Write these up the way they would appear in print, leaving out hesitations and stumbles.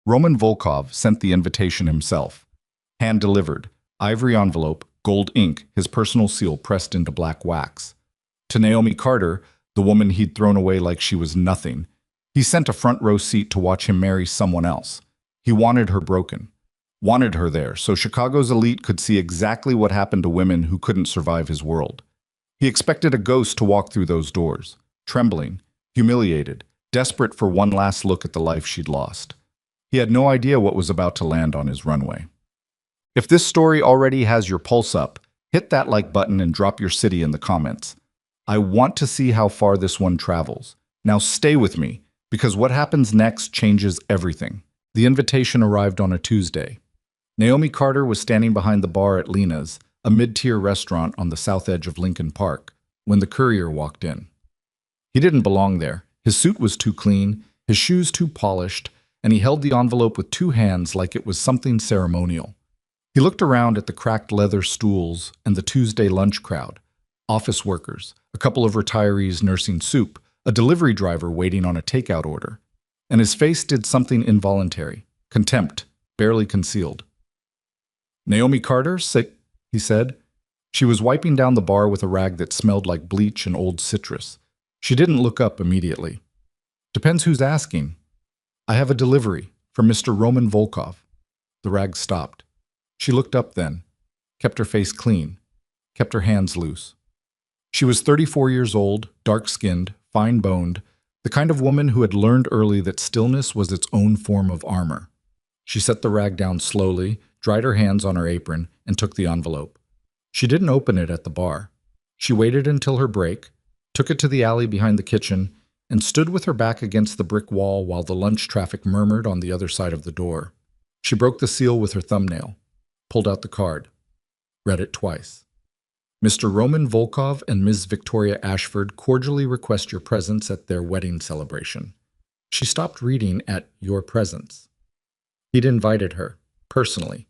Roman Volkov sent the invitation himself. Hand-delivered, ivory envelope, gold ink, his personal seal pressed into black wax. To Naomi Carter, the woman he'd thrown away like she was nothing, he sent a front-row seat to watch him marry someone else. He wanted her broken. Wanted her there so Chicago's elite could see exactly what happened to women who couldn't survive his world. He expected a ghost to walk through those doors, trembling, humiliated, desperate for one last look at the life she'd lost. He had no idea what was about to land on his runway. If this story already has your pulse up, hit that like button and drop your city in the comments. I want to see how far this one travels. Now stay with me, because what happens next changes everything. The invitation arrived on a Tuesday. Naomi Carter was standing behind the bar at Lena's, a mid-tier restaurant on the south edge of Lincoln Park, when the courier walked in. He didn't belong there. His suit was too clean, his shoes too polished, and he held the envelope with two hands like it was something ceremonial. He looked around at the cracked leather stools and the Tuesday lunch crowd, office workers, a couple of retirees nursing soup, a delivery driver waiting on a takeout order, and his face did something involuntary, contempt, barely concealed. "Naomi Carter, he said. She was wiping down the bar with a rag that smelled like bleach and old citrus. She didn't look up immediately. "Depends who's asking. I have a delivery from Mr. Roman Volkov." The rag stopped. She looked up then, kept her face clean, kept her hands loose. She was 34 years old, dark-skinned, fine-boned, the kind of woman who had learned early that stillness was its own form of armor. She set the rag down slowly, dried her hands on her apron, and took the envelope. She didn't open it at the bar. She waited until her break, took it to the alley behind the kitchen, and stood with her back against the brick wall while the lunch traffic murmured on the other side of the door. She broke the seal with her thumbnail, pulled out the card, read it twice. "Mr. Roman Volkov and Ms. Victoria Ashford cordially request your presence at their wedding celebration." She stopped reading at "your presence." He'd invited her, personally.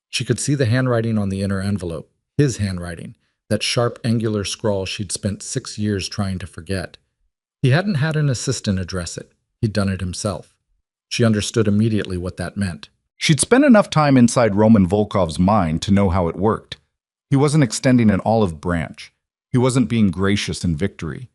She could see the handwriting on the inner envelope, his handwriting, that sharp, angular scrawl she'd spent 6 years trying to forget. He hadn't had an assistant address it. He'd done it himself. She understood immediately what that meant. She'd spent enough time inside Roman Volkov's mind to know how it worked. He wasn't extending an olive branch. He wasn't being gracious in victory.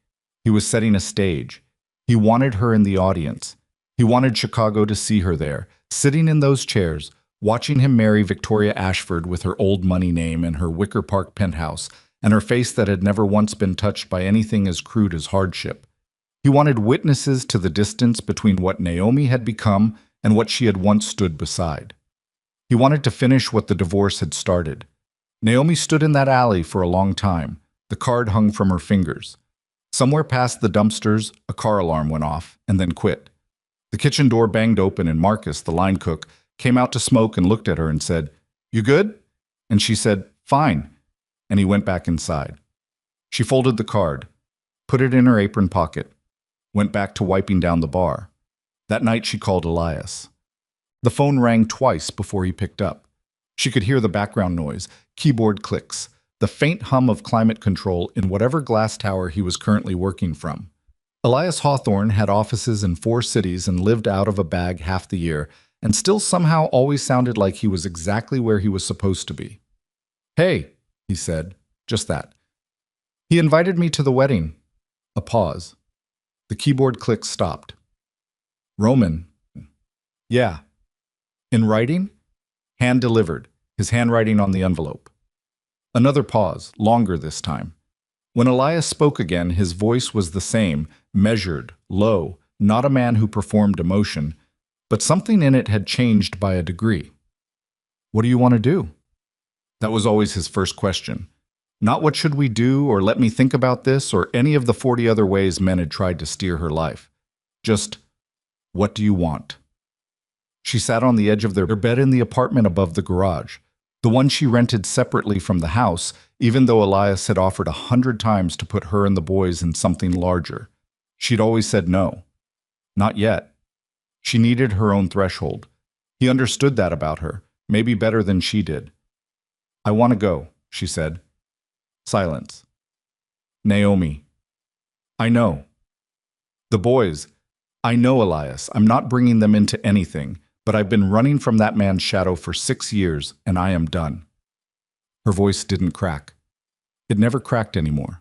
He was setting a stage. He wanted her in the audience. He wanted Chicago to see her there, sitting in those chairs, watching him marry Victoria Ashford with her old money name and her Wicker Park penthouse, and her face that had never once been touched by anything as crude as hardship. He wanted witnesses to the distance between what Naomi had become and what she had once stood beside. He wanted to finish what the divorce had started. Naomi stood in that alley for a long time. The card hung from her fingers. Somewhere past the dumpsters, a car alarm went off and then quit. The kitchen door banged open and Marcus, the line cook, came out to smoke and looked at her and said, "You good?" And she said, "Fine." And he went back inside. She folded the card, put it in her apron pocket, went back to wiping down the bar. That night she called Elias. The phone rang twice before he picked up. She could hear the background noise, keyboard clicks, the faint hum of climate control in whatever glass tower he was currently working from. Elias Hawthorne had offices in 4 cities and lived out of a bag half the year, and still somehow always sounded like he was exactly where he was supposed to be. "Hey," he said, just that. "He invited me to the wedding." A pause. The keyboard click stopped. "Roman." "Yeah." "In writing?" "Hand-delivered," his handwriting on the envelope. Another pause, longer this time. When Elias spoke again, his voice was the same, measured, low, not a man who performed emotion, but something in it had changed by a degree. "What do you want to do?" That was always his first question. Not "what should we do?" or "let me think about this," or any of the 40 other ways men had tried to steer her life. Just, "What do you want?" She sat on the edge of their bed in the apartment above the garage, the one she rented separately from the house, even though Elias had offered 100 times to put her and the boys in something larger. She'd always said no. Not yet. She needed her own threshold. He understood that about her, maybe better than she did. "I want to go," she said. Silence. "Naomi." "I know." "The boys." "I know, Elias. I'm not bringing them into anything. but I've been running from that man's shadow for 6 years, and I am done." Her voice didn't crack. It never cracked anymore.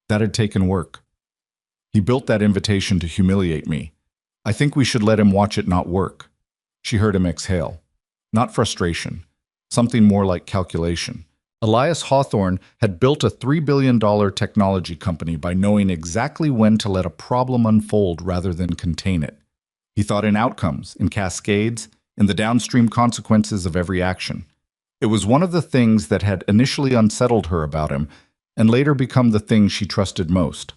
That had taken work. "He built that invitation to humiliate me. I think we should let him watch it not work." She heard him exhale. Not frustration. Something more like calculation. Elias Hawthorne had built a $3 billion technology company by knowing exactly when to let a problem unfold rather than contain it. He thought in outcomes, in cascades, in the downstream consequences of every action. It was one of the things that had initially unsettled her about him, and later become the thing she trusted most.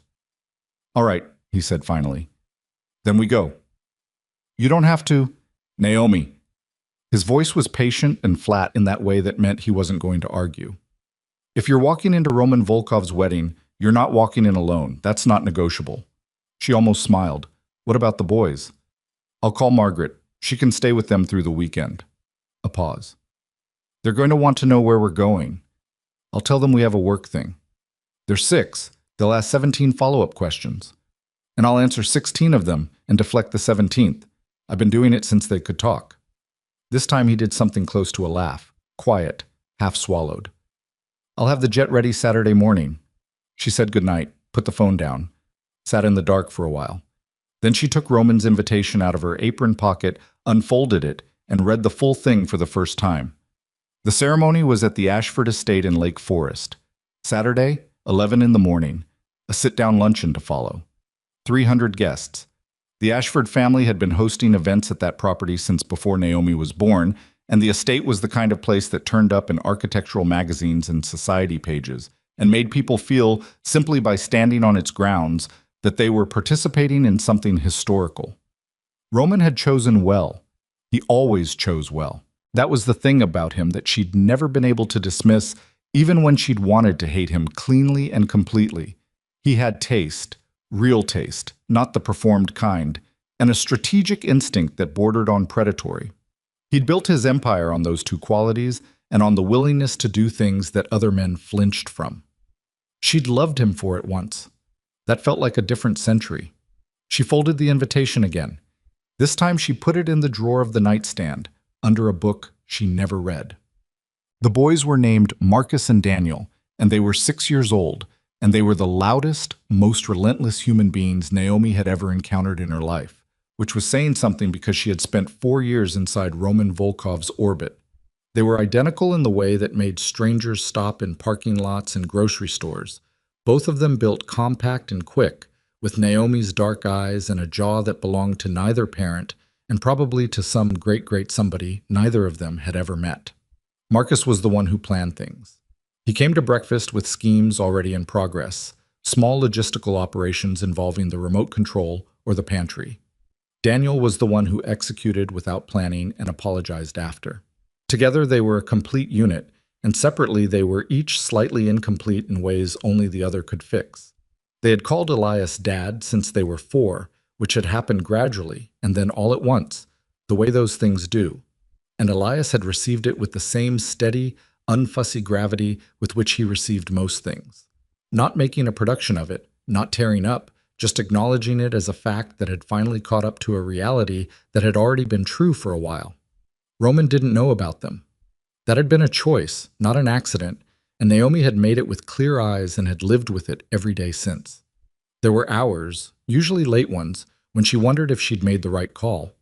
"All right," he said finally. "Then we go." "You don't have to." "Naomi." His voice was patient and flat in that way that meant he wasn't going to argue. "If you're walking into Roman Volkov's wedding, you're not walking in alone. That's not negotiable." She almost smiled. "What about the boys?" "I'll call Margaret. She can stay with them through the weekend." A pause. "They're going to want to know where we're going." "I'll tell them we have a work thing." "They're 6. They'll ask 17 follow-up questions." "And I'll answer 16 of them and deflect the 17th. I've been doing it since they could talk." This time he did something close to a laugh. Quiet, half swallowed. "I'll have the jet ready Saturday morning." She said goodnight, put the phone down, sat in the dark for a while. Then she took Roman's invitation out of her apron pocket, unfolded it, and read the full thing for the first time. The ceremony was at the Ashford Estate in Lake Forest. Saturday, 11 in the morning. A sit-down luncheon to follow. 300 guests. The Ashford family had been hosting events at that property since before Naomi was born, and the estate was the kind of place that turned up in architectural magazines and society pages, and made people feel, simply by standing on its grounds, that they were participating in something historical. Roman had chosen well. He always chose well. That was the thing about him that she'd never been able to dismiss, even when she'd wanted to hate him cleanly and completely. He had taste. Real taste, not the performed kind, and a strategic instinct that bordered on predatory. He'd built his empire on those two qualities and on the willingness to do things that other men flinched from. She'd loved him for it once. That felt like a different century. She folded the invitation again. This time she put it in the drawer of the nightstand, under a book she never read. The boys were named Marcus and Daniel, and they were 6 years old, and they were the loudest, most relentless human beings Naomi had ever encountered in her life, which was saying something because she had spent 4 years inside Roman Volkov's orbit. They were identical in the way that made strangers stop in parking lots and grocery stores. Both of them built compact and quick, with Naomi's dark eyes and a jaw that belonged to neither parent, and probably to some great somebody neither of them had ever met. Marcus was the one who planned things. He came to breakfast with schemes already in progress, small logistical operations involving the remote control or the pantry. Daniel was the one who executed without planning and apologized after. Together they were a complete unit, and separately they were each slightly incomplete in ways only the other could fix. They had called Elias Dad since they were 4, which had happened gradually and then all at once, the way those things do. And Elias had received it with the same steady, unfussy gravity with which he received most things. Not making a production of it, not tearing up, just acknowledging it as a fact that had finally caught up to a reality that had already been true for a while. Roman didn't know about them. That had been a choice, not an accident, and Naomi had made it with clear eyes and had lived with it every day since. There were hours, usually late ones, when she wondered if she'd made the right call.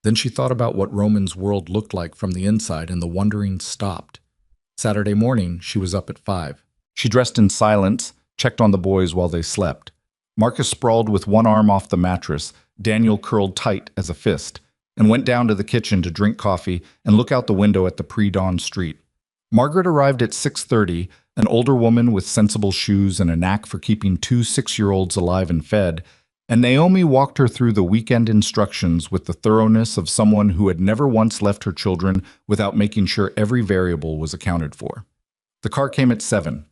Then she thought about what Roman's world looked like from the inside, and the wondering stopped. Saturday morning, she was up at 5. She dressed in silence, checked on the boys while they slept. Marcus sprawled with one arm off the mattress, Daniel curled tight as a fist, and went down to the kitchen to drink coffee and look out the window at the pre-dawn street. Margaret arrived at 6:30, an older woman with sensible shoes and a knack for keeping 2 6-year-olds alive and fed, and Naomi walked her through the weekend instructions with the thoroughness of someone who had never once left her children without making sure every variable was accounted for. The car came at 7.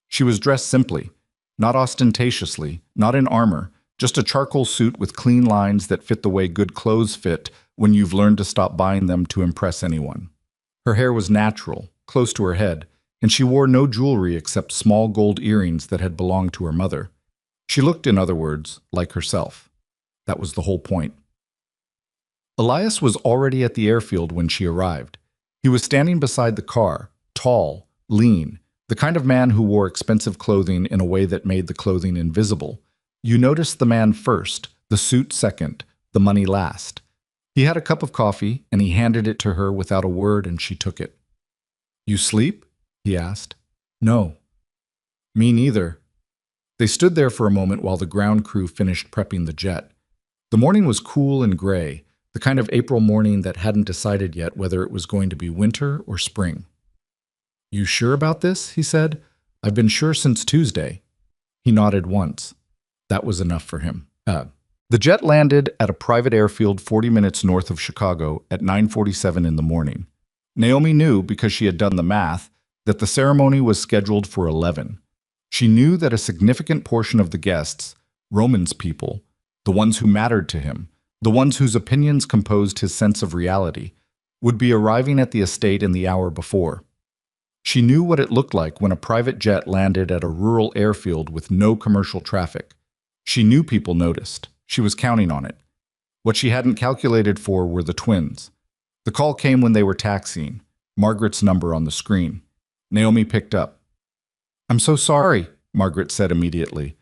She was dressed simply, not ostentatiously, not in armor, just a charcoal suit with clean lines that fit the way good clothes fit when you've learned to stop buying them to impress anyone. Her hair was natural, close to her head, and she wore no jewelry except small gold earrings that had belonged to her mother. She looked, in other words, like herself. That was the whole point. Elias was already at the airfield when she arrived. He was standing beside the car, tall, lean, the kind of man who wore expensive clothing in a way that made the clothing invisible. You noticed the man first, the suit second, the money last. He had a cup of coffee, and he handed it to her without a word, and she took it. "You sleep?" he asked. "No." "Me neither." They stood there for a moment while the ground crew finished prepping the jet. The morning was cool and gray, the kind of April morning that hadn't decided yet whether it was going to be winter or spring. "You sure about this?" he said. "I've been sure since Tuesday." He nodded once. That was enough for him. The jet landed at a private airfield 40 minutes north of Chicago at 9:47 in the morning. Naomi knew, because she had done the math, that the ceremony was scheduled for 11. She knew that a significant portion of the guests, Roman's people, the ones who mattered to him, the ones whose opinions composed his sense of reality, would be arriving at the estate in the hour before. She knew what it looked like when a private jet landed at a rural airfield with no commercial traffic. She knew people noticed. She was counting on it. What she hadn't calculated for were the twins. The call came when they were taxiing, Margaret's number on the screen. Naomi picked up. "I'm so sorry," Margaret said immediately.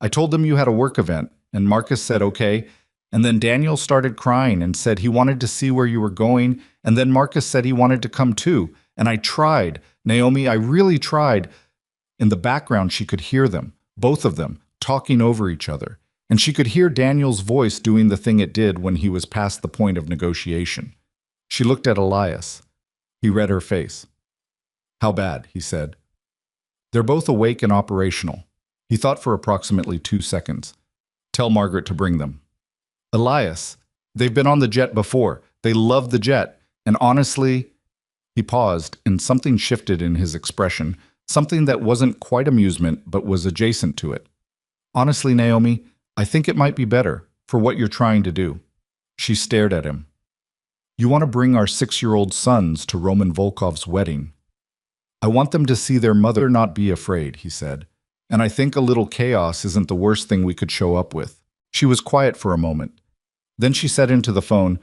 "I told them you had a work event, and Marcus said okay, and then Daniel started crying and said he wanted to see where you were going, and then Marcus said he wanted to come too, and I tried. Naomi, I really tried." In the background, she could hear them, both of them, talking over each other, and she could hear Daniel's voice doing the thing it did when he was past the point of negotiation. She looked at Elias. He read her face. "How bad?" he said. "They're both awake and operational." He thought for approximately 2 seconds. "Tell Margaret to bring them." "Elias, they've been on the jet before. They love the jet. And honestly..." He paused, and something shifted in his expression, something that wasn't quite amusement but was adjacent to it. "Honestly, Naomi, I think it might be better, for what you're trying to do." She stared at him. "You want to bring our 6-year-old sons to Roman Volkov's wedding. I want them to see their mother not be afraid," he said. "And I think a little chaos isn't the worst thing we could show up with." She was quiet for a moment. Then she said into the phone,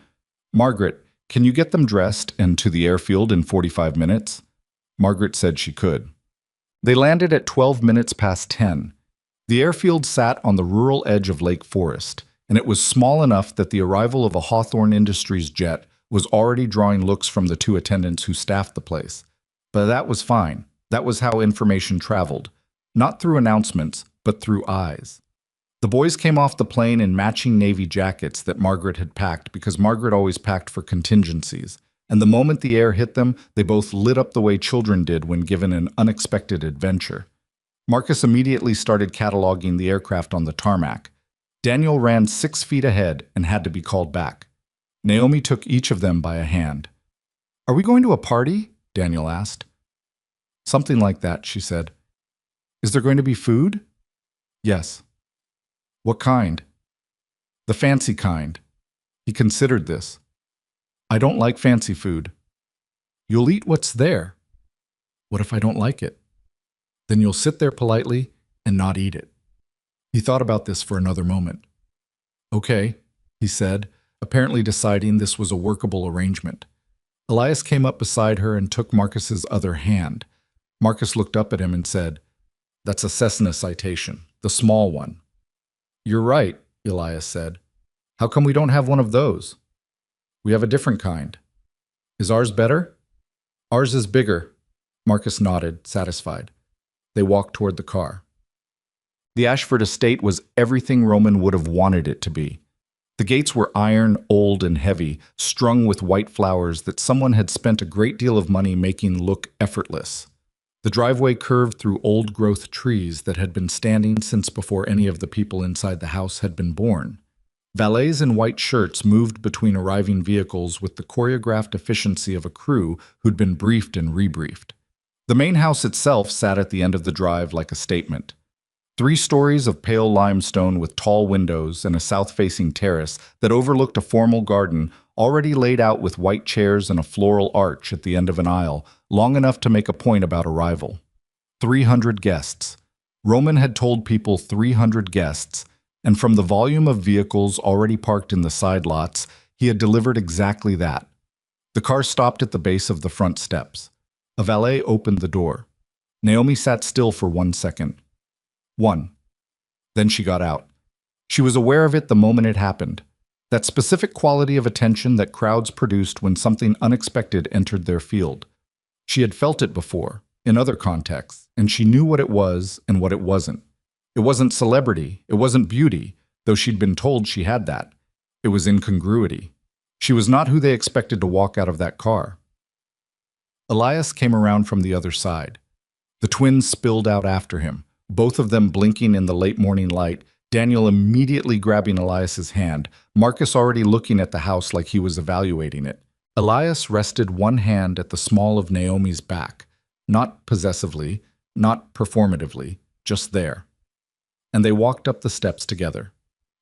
"Margaret, can you get them dressed and to the airfield in 45 minutes? Margaret said she could. They landed at 12 minutes past 10. The airfield sat on the rural edge of Lake Forest, and it was small enough that the arrival of a Hawthorne Industries jet was already drawing looks from the 2 attendants who staffed the place. But that was fine. That was how information traveled. Not through announcements, but through eyes. The boys came off the plane in matching navy jackets that Margaret had packed because Margaret always packed for contingencies, and the moment the air hit them, they both lit up the way children did when given an unexpected adventure. Marcus immediately started cataloging the aircraft on the tarmac. Daniel ran 6 feet ahead and had to be called back. Naomi took each of them by a hand. "Are we going to a party?" Daniel asked. "Something like that," she said. "Is there going to be food?" "Yes." "What kind?" "The fancy kind." He considered this. "I don't like fancy food." "You'll eat what's there." "What if I don't like it?" "Then you'll sit there politely and not eat it." He thought about this for another moment. "Okay," he said, apparently deciding this was a workable arrangement. Elias came up beside her and took Marcus's other hand. Marcus looked up at him and said, "That's a Cessna citation, the small one." "You're right," Elias said. "How come we don't have one of those?" "We have a different kind." "Is ours better?" "Ours is bigger." Marcus nodded, satisfied. They walked toward the car. The Ashford estate was everything Roman would have wanted it to be. The gates were iron, old, and heavy, strung with white flowers that someone had spent a great deal of money making look effortless. The driveway curved through old-growth trees that had been standing since before any of the people inside the house had been born. Valets in white shirts moved between arriving vehicles with the choreographed efficiency of a crew who'd been briefed and rebriefed. The main house itself sat at the end of the drive like a statement. 3 stories of pale limestone with tall windows and a south-facing terrace that overlooked a formal garden already laid out with white chairs and a floral arch at the end of an aisle, long enough to make a point about arrival. 300 guests. Roman had told people 300 guests, and from the volume of vehicles already parked in the side lots, He had delivered exactly that. The car stopped at the base of the front steps. A valet opened the door. Naomi sat still for 1 second. One. Then she got out. She was aware of it the moment it happened. That specific quality of attention that crowds produced when something unexpected entered their field. She had felt it before, in other contexts, and she knew what it was and what it wasn't. It wasn't celebrity, it wasn't beauty, though she'd been told she had that. It was incongruity. She was not who they expected to walk out of that car. Elias came around from the other side. The twins spilled out after him, both of them blinking in the late morning light, Daniel immediately grabbing Elias's hand, Marcus already looking at the house like he was evaluating it. Elias rested one hand at the small of Naomi's back, not possessively, not performatively, just there. And they walked up the steps together.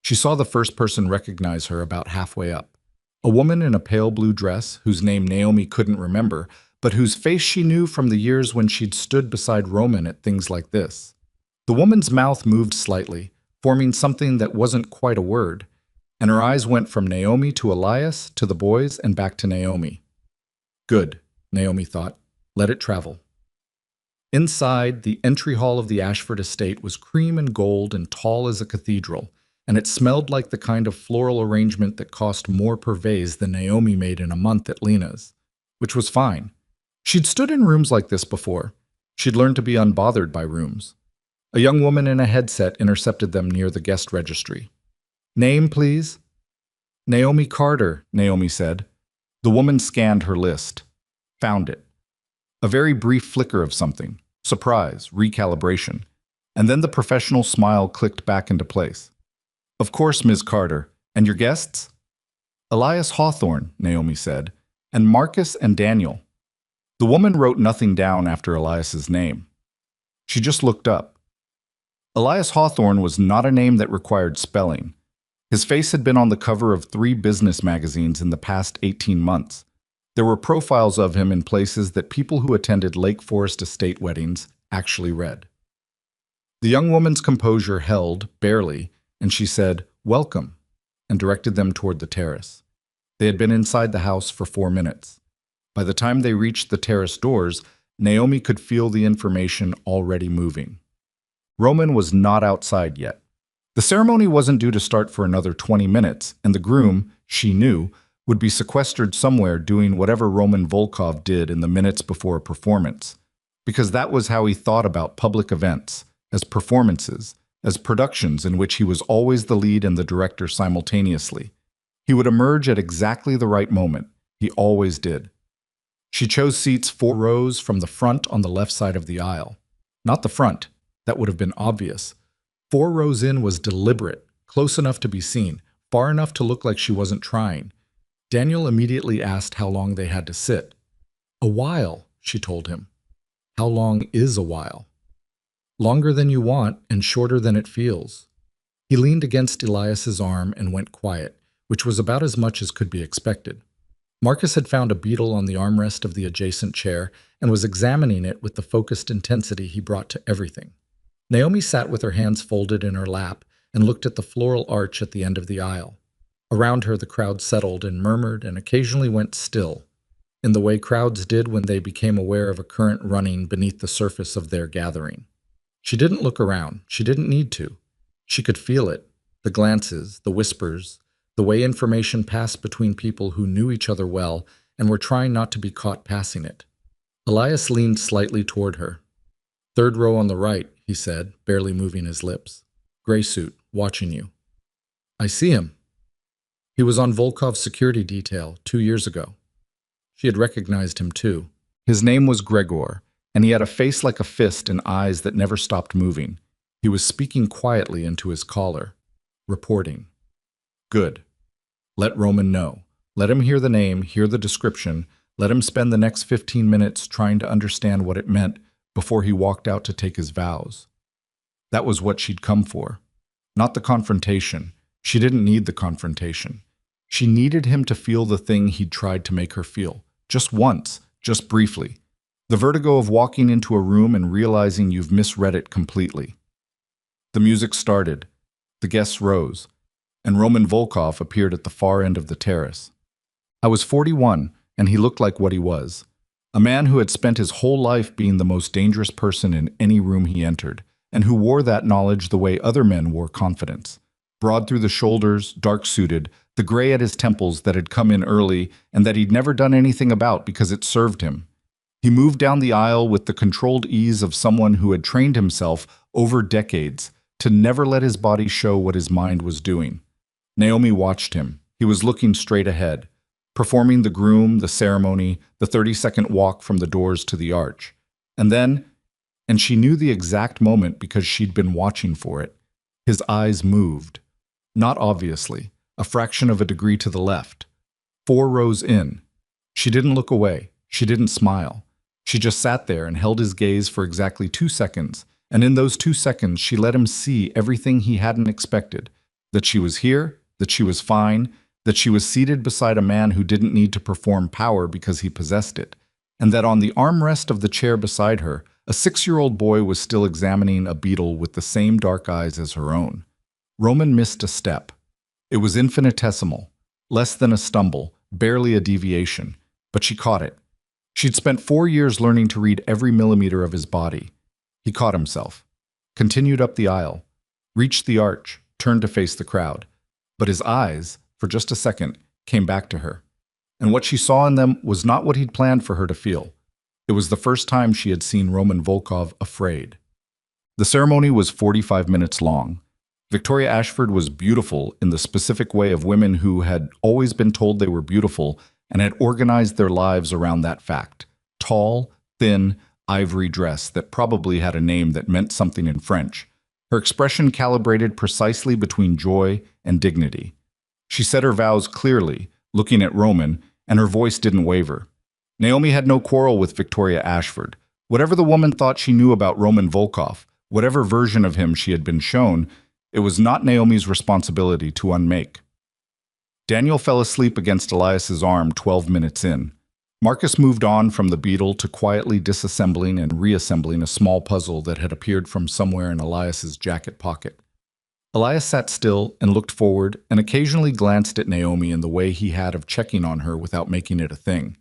She saw the first person recognize her about halfway up. A woman in a pale blue dress, whose name Naomi couldn't remember, but whose face she knew from the years when she'd stood beside Roman at things like this. The woman's mouth moved slightly, forming something that wasn't quite a word, and her eyes went from Naomi to Elias, to the boys, and back to Naomi. Good, Naomi thought. Let it travel. Inside, the entry hall of the Ashford estate was cream and gold and tall as a cathedral, and it smelled like the kind of floral arrangement that cost more per vase than Naomi made in a month at Lena's, which was fine. She'd stood in rooms like this before. She'd learned to be unbothered by rooms. A young woman in a headset intercepted them near the guest registry. Name, please? Naomi Carter, Naomi said. The woman scanned her list. Found it. A very brief flicker of something. Surprise, recalibration. And then the professional smile clicked back into place. Of course, Ms. Carter. And your guests? Elias Hawthorne, Naomi said, and Marcus and Daniel. The woman wrote nothing down after Elias's name. She just looked up. Elias Hawthorne was not a name that required spelling. His face had been on the cover of 3 business magazines in the past 18 months. There were profiles of him in places that people who attended Lake Forest estate weddings actually read. The young woman's composure held, barely, and she said, "Welcome," and directed them toward the terrace. They had been inside the house for 4 minutes. By the time they reached the terrace doors, Naomi could feel the information already moving. Roman was not outside yet. The ceremony wasn't due to start for another 20 minutes, and the groom, she knew, would be sequestered somewhere doing whatever Roman Volkov did in the minutes before a performance, because that was how he thought about public events, as performances, as productions in which he was always the lead and the director simultaneously. He would emerge at exactly the right moment. He always did. She chose seats 4 rows from the front on the left side of the aisle. Not the front. That would have been obvious. 4 rows in was deliberate, close enough to be seen, far enough to look like she wasn't trying. Daniel immediately asked how long they had to sit. A while, she told him. How long is a while? Longer than you want and shorter than it feels. He leaned against Elias's arm and went quiet, which was about as much as could be expected. Marcus had found a beetle on the armrest of the adjacent chair and was examining it with the focused intensity he brought to everything. Naomi sat with her hands folded in her lap and looked at the floral arch at the end of the aisle. Around her the crowd settled and murmured and occasionally went still, in the way crowds did when they became aware of a current running beneath the surface of their gathering. She didn't look around. She didn't need to. She could feel it, the glances, the whispers, the way information passed between people who knew each other well and were trying not to be caught passing it. Elias leaned slightly toward her. "3rd row on the right," he said, barely moving his lips. "Gray suit, watching you." "I see him." He was on Volkov's security detail 2 years ago. She had recognized him too. His name was Gregor, and he had a face like a fist and eyes that never stopped moving. He was speaking quietly into his collar, reporting. Good. Let Roman know. Let him hear the name, hear the description. Let him spend the next 15 minutes trying to understand what it meant before he walked out to take his vows. That was what she'd come for. Not the confrontation. She didn't need the confrontation. She needed him to feel the thing he'd tried to make her feel. Just once, just briefly. The vertigo of walking into a room and realizing you've misread it completely. The music started. The guests rose. and Roman Volkov appeared at the far end of the terrace. I was 41, and he looked like what he was. A man who had spent his whole life being the most dangerous person in any room he entered, and who wore that knowledge the way other men wore confidence. Broad through the shoulders, dark-suited, the gray at his temples that had come in early and that he'd never done anything about because it served him. He moved down the aisle with the controlled ease of someone who had trained himself over decades to never let his body show what his mind was doing. Naomi watched him. He was looking straight ahead, performing the groom, the ceremony, the 30-second walk from the doors to the arch. And she knew the exact moment because she'd been watching for it. His eyes moved. Not obviously, a fraction of a degree to the left. 4 rows in. She didn't look away. She didn't smile. She just sat there and held his gaze for exactly 2 seconds, and in those 2 seconds she let him see everything he hadn't expected. That she was here, that she was fine, that she was seated beside a man who didn't need to perform power because he possessed it, and that on the armrest of the chair beside her, a 6-year-old boy was still examining a beetle with the same dark eyes as her own. Roman missed a step. It was infinitesimal, less than a stumble, barely a deviation, but she caught it. She'd spent 4 years learning to read every millimeter of his body. He caught himself, continued up the aisle, reached the arch, turned to face the crowd. But his eyes, for just a second, came back to her. And what she saw in them was not what he'd planned for her to feel. It was the first time she had seen Roman Volkov afraid. The ceremony was 45 minutes long. Victoria Ashford was beautiful in the specific way of women who had always been told they were beautiful and had organized their lives around that fact. Tall, thin, ivory dress that probably had a name that meant something in French. Her expression calibrated precisely between joy and dignity. She said her vows clearly, looking at Roman, and her voice didn't waver. Naomi had no quarrel with Victoria Ashford. Whatever the woman thought she knew about Roman Volkov, whatever version of him she had been shown, it was not Naomi's responsibility to unmake. Daniel fell asleep against Elias's arm 12 minutes in. Marcus moved on from the beetle to quietly disassembling and reassembling a small puzzle that had appeared from somewhere in Elias's jacket pocket. Elias sat still and looked forward and occasionally glanced at Naomi in the way he had of checking on her without making it a thing.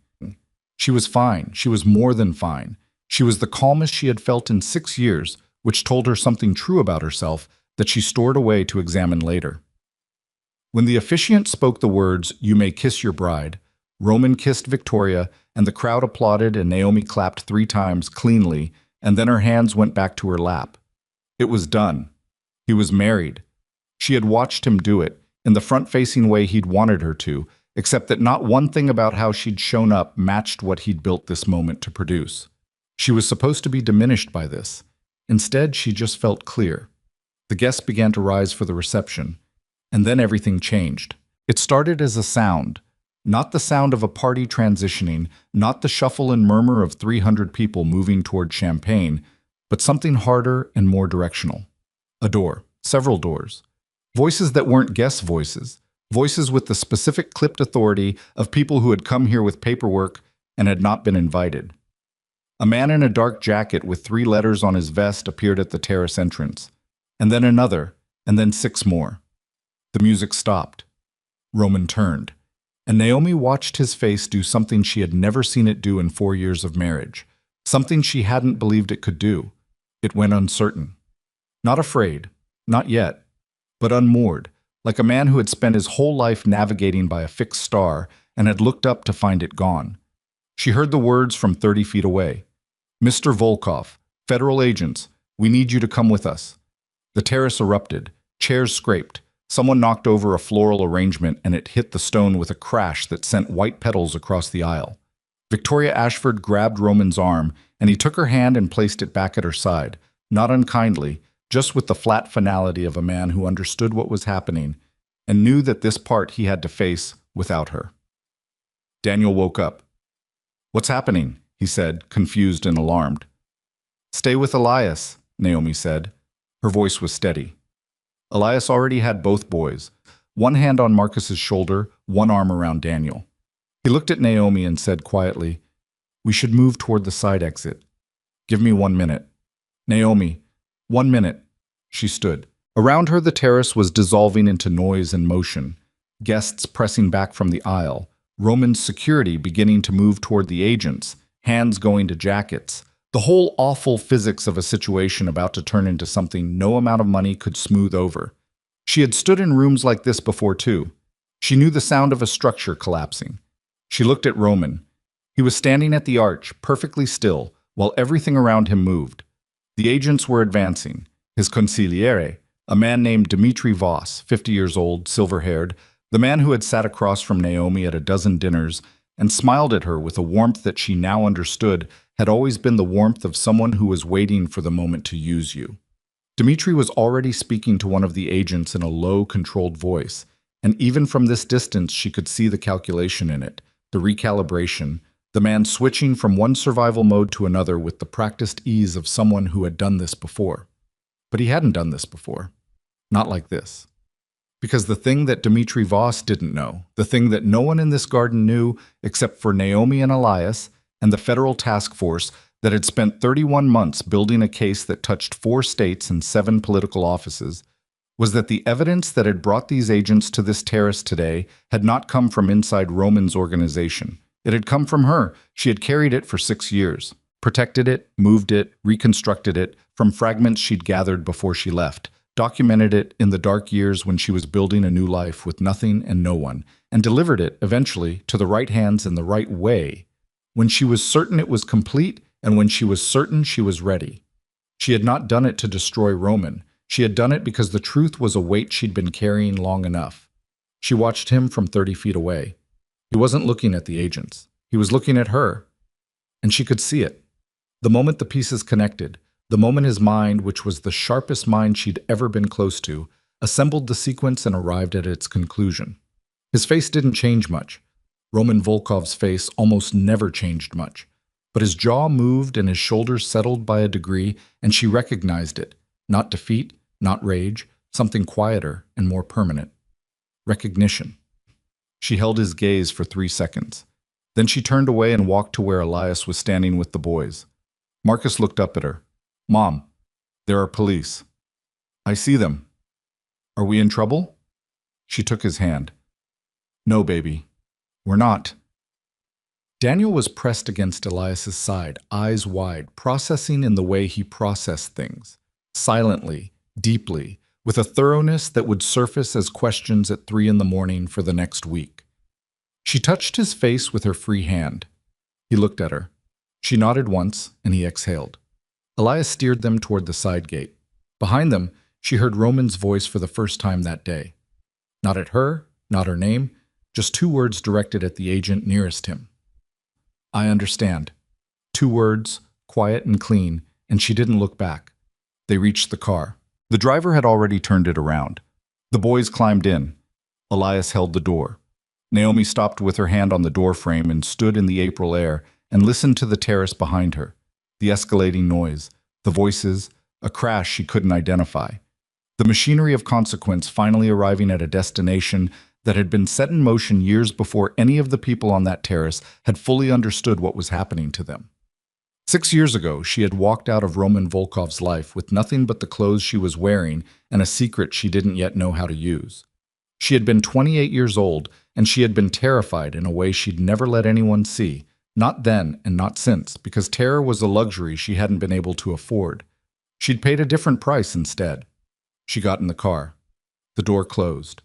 She was fine. She was more than fine. She was the calmest she had felt in 6 years, which told her something true about herself that she stored away to examine later. When the officiant spoke the words, "You may kiss your bride," Roman kissed Victoria, and the crowd applauded and Naomi clapped 3 times cleanly, and then her hands went back to her lap. It was done. He was married. She had watched him do it, in the front-facing way he'd wanted her to, except that not one thing about how she'd shown up matched what he'd built this moment to produce. She was supposed to be diminished by this. Instead, she just felt clear. The guests began to rise for the reception, and then everything changed. It started as a sound, not the sound of a party transitioning, not the shuffle and murmur of 300 people moving toward champagne, but something harder and more directional. A door, several doors. Voices that weren't guest voices. Voices with the specific clipped authority of people who had come here with paperwork and had not been invited. A man in a dark jacket with 3 letters on his vest appeared at the terrace entrance. And then another, and then 6 more. The music stopped. Roman turned, and Naomi watched his face do something she had never seen it do in 4 years of marriage. Something she hadn't believed it could do. It went uncertain. Not afraid, not yet, but unmoored, like a man who had spent his whole life navigating by a fixed star and had looked up to find it gone. She heard the words from 30 feet away. "Mr. Volkov, federal agents, we need you to come with us." The terrace erupted. Chairs scraped. Someone knocked over a floral arrangement and it hit the stone with a crash that sent white petals across the aisle. Victoria Ashford grabbed Roman's arm, and he took her hand and placed it back at her side, not unkindly, just with the flat finality of a man who understood what was happening and knew that this part he had to face without her. Daniel woke up. "What's happening?" he said, confused and alarmed. "Stay with Elias," Naomi said. Her voice was steady. Elias already had both boys, one hand on Marcus's shoulder, one arm around Daniel. He looked at Naomi and said quietly, "We should move toward the side exit. Give me 1 minute." "Naomi, 1 minute." She stood. Around her, the terrace was dissolving into noise and motion, guests pressing back from the aisle, Roman's security beginning to move toward the agents, hands going to jackets, the whole awful physics of a situation about to turn into something no amount of money could smooth over. She had stood in rooms like this before, too. She knew the sound of a structure collapsing. She looked at Roman. He was standing at the arch, perfectly still, while everything around him moved. The agents were advancing. His consigliere, a man named Dmitri Voss, 50 years old, silver-haired, the man who had sat across from Naomi at a dozen dinners and smiled at her with a warmth that she now understood had always been the warmth of someone who was waiting for the moment to use you. Dmitri was already speaking to one of the agents in a low, controlled voice, and even from this distance she could see the calculation in it, the recalibration, the man switching from one survival mode to another with the practiced ease of someone who had done this before. But he hadn't done this before. Not like this. Because the thing that Dmitri Voss didn't know, the thing that no one in this garden knew except for Naomi and Elias and the federal task force that had spent 31 months building a case that touched 4 states and 7 political offices, was that the evidence that had brought these agents to this terrace today had not come from inside Roman's organization. It had come from her. She had carried it for 6 years, protected it, moved it, reconstructed it from fragments she'd gathered before she left, documented it in the dark years when she was building a new life with nothing and no one, and delivered it, eventually, to the right hands in the right way, when she was certain it was complete and when she was certain she was ready. She had not done it to destroy Roman. She had done it because the truth was a weight she'd been carrying long enough. She watched him from 30 feet away. He wasn't looking at the agents. He was looking at her. And she could see it. The moment the pieces connected, the moment his mind, which was the sharpest mind she'd ever been close to, assembled the sequence and arrived at its conclusion. His face didn't change much. Roman Volkov's face almost never changed much. But his jaw moved and his shoulders settled by a degree, and she recognized it. Not defeat, not rage, something quieter and more permanent. Recognition. She held his gaze for 3 seconds. Then she turned away and walked to where Elias was standing with the boys. Marcus looked up at her. "Mom, there are police." "I see them." "Are we in trouble?" She took his hand. "No, baby. We're not." Daniel was pressed against Elias's side, eyes wide, processing in the way he processed things. Silently, deeply, with a thoroughness that would surface as questions at 3 in the morning for the next week. She touched his face with her free hand. He looked at her. She nodded once, and he exhaled. Elias steered them toward the side gate. Behind them, she heard Roman's voice for the first time that day. Not at her, not her name, just 2 words directed at the agent nearest him. "I understand." 2 words, quiet and clean, and she didn't look back. They reached the car. The driver had already turned it around. The boys climbed in. Elias held the door. Naomi stopped with her hand on the door frame and stood in the April air and listened to the terrace behind her, the escalating noise, the voices, a crash she couldn't identify. The machinery of consequence finally arriving at a destination that had been set in motion years before any of the people on that terrace had fully understood what was happening to them. 6 years ago, she had walked out of Roman Volkov's life with nothing but the clothes she was wearing and a secret she didn't yet know how to use. She had been 28 years old, and she had been terrified in a way she'd never let anyone see, not then and not since, because terror was a luxury she hadn't been able to afford. She'd paid a different price instead. She got in the car. The door closed.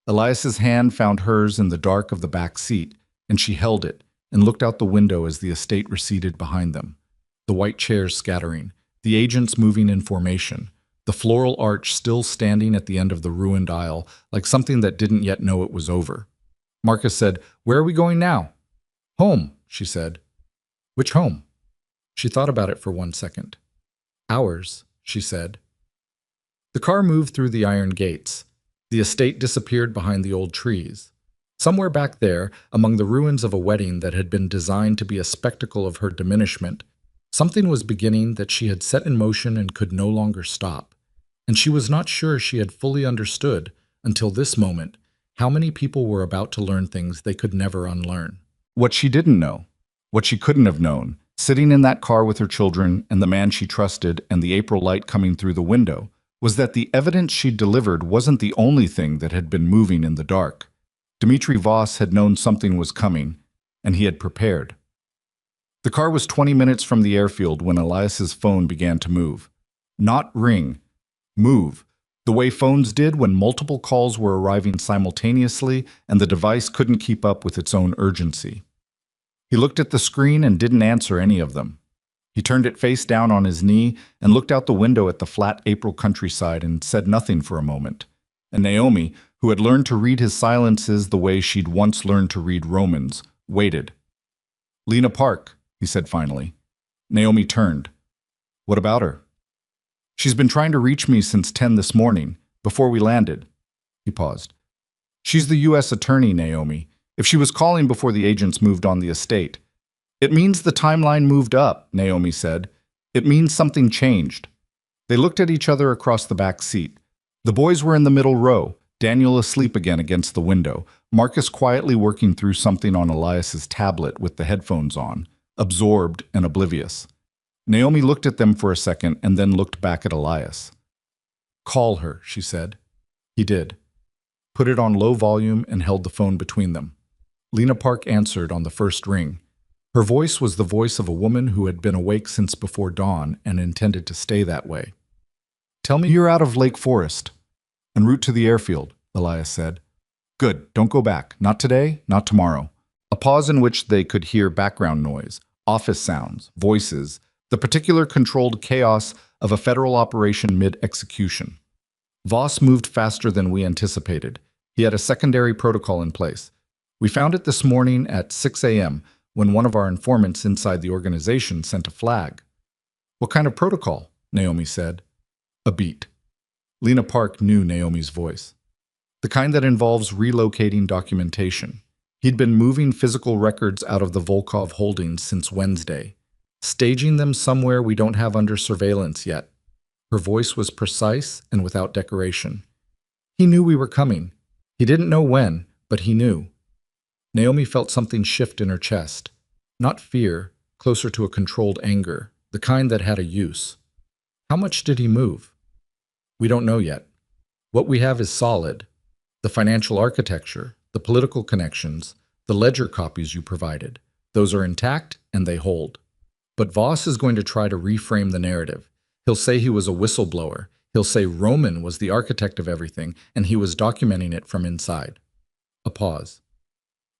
Elias's hand found hers in the dark of the back seat, and she held it and looked out the window as the estate receded behind them. The white chairs scattering, the agents moving in formation, the floral arch still standing at the end of the ruined aisle like something that didn't yet know it was over. Marcus said, "Where are we going now?" "Home," she said. "Which home?" She thought about it for 1 second. "Ours," she said. The car moved through the iron gates. The estate disappeared behind the old trees. Somewhere back there, among the ruins of a wedding that had been designed to be a spectacle of her diminishment, something was beginning that she had set in motion and could no longer stop. And she was not sure she had fully understood, until this moment, how many people were about to learn things they could never unlearn. What she didn't know, what she couldn't have known, sitting in that car with her children and the man she trusted and the April light coming through the window, was that the evidence she'd delivered wasn't the only thing that had been moving in the dark. Dmitri Voss had known something was coming, and he had prepared. The car was 20 minutes from the airfield when Elias's phone began to move. Not ring. Move. The way phones did when multiple calls were arriving simultaneously and the device couldn't keep up with its own urgency. He looked at the screen and didn't answer any of them. He turned it face down on his knee and looked out the window at the flat April countryside and said nothing for a moment. And Naomi, who had learned to read his silences the way she'd once learned to read Romans, waited. "Lena Park," he said finally. Naomi turned. "What about her?" "She's been trying to reach me since 10 this morning, before we landed." He paused. "She's the U.S. attorney, Naomi. If she was calling before the agents moved on the estate." "It means the timeline moved up," Naomi said. "It means something changed." They looked at each other across the back seat. The boys were in the middle row, Daniel asleep again against the window, Marcus quietly working through something on Elias's tablet with the headphones on, absorbed and oblivious. Naomi looked at them for a second and then looked back at Elias. "Call her," she said. He did. Put it on low volume and held the phone between them. Lena Park answered on the first ring. Her voice was the voice of a woman who had been awake since before dawn and intended to stay that way. "Tell me you're out of Lake Forest." "En route to the airfield," Elias said. "Good, don't go back. Not today, not tomorrow." A pause in which they could hear background noise, office sounds, voices, the particular controlled chaos of a federal operation mid-execution. Voss moved faster than we anticipated. He had a secondary protocol in place. "We found it this morning at 6 a.m., when one of our informants inside the organization sent a flag." "What kind of protocol?" Naomi said. "A beat." Lena Park knew Naomi's voice. "The kind that involves relocating documentation. He'd been moving physical records out of the Volkov holdings since Wednesday, staging them somewhere we don't have under surveillance yet." Her voice was precise and without decoration. "He knew we were coming. He didn't know when, but he knew." Naomi felt something shift in her chest. Not fear, closer to a controlled anger, the kind that had a use. "How much did he move?" "We don't know yet. What we have is solid. The financial architecture, the political connections, the ledger copies you provided. Those are intact and they hold. But Voss is going to try to reframe the narrative. He'll say he was a whistleblower. He'll say Roman was the architect of everything and he was documenting it from inside." A pause.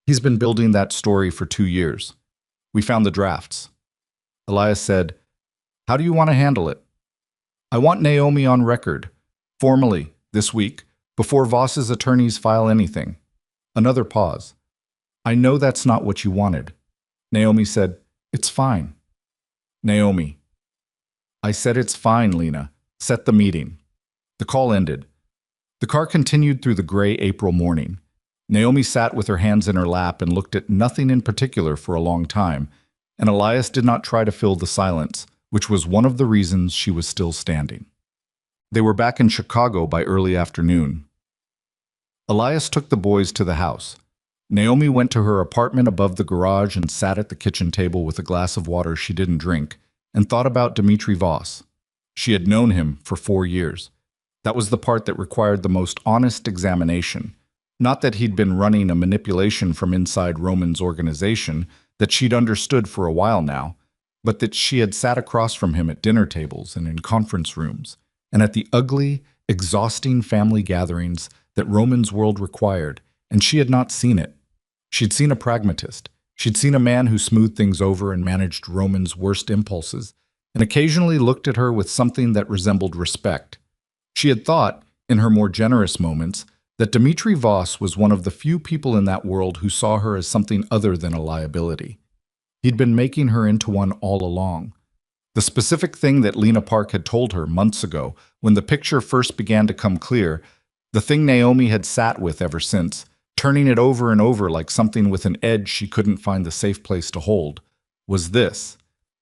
"He's been building that story for 2 years. We found the drafts." Elias said, "How do you want to handle it?" "I want Naomi on record, formally, this week, before Voss's attorneys file anything." Another pause. "I know that's not what you wanted." Naomi said, "It's fine." Naomi. "I said it's fine, Lena. Set the meeting." The call ended. The car continued through the gray April morning. Naomi sat with her hands in her lap and looked at nothing in particular for a long time, and Elias did not try to fill the silence, which was one of the reasons she was still standing. They were back in Chicago by early afternoon. Elias took the boys to the house. Naomi went to her apartment above the garage and sat at the kitchen table with a glass of water she didn't drink, and thought about Dmitri Voss. She had known him for 4 years. That was the part that required the most honest examination. Not that he'd been running a manipulation from inside Roman's organization that she'd understood for a while now, but that she had sat across from him at dinner tables and in conference rooms, and at the ugly, exhausting family gatherings that Roman's world required, and she had not seen it. She'd seen a pragmatist. She'd seen a man who smoothed things over and managed Roman's worst impulses, and occasionally looked at her with something that resembled respect. She had thought, in her more generous moments, that Dmitri Voss was one of the few people in that world who saw her as something other than a liability. He'd been making her into one all along. The specific thing that Lena Park had told her months ago, when the picture first began to come clear, the thing Naomi had sat with ever since, turning it over and over like something with an edge she couldn't find the safe place to hold, was this.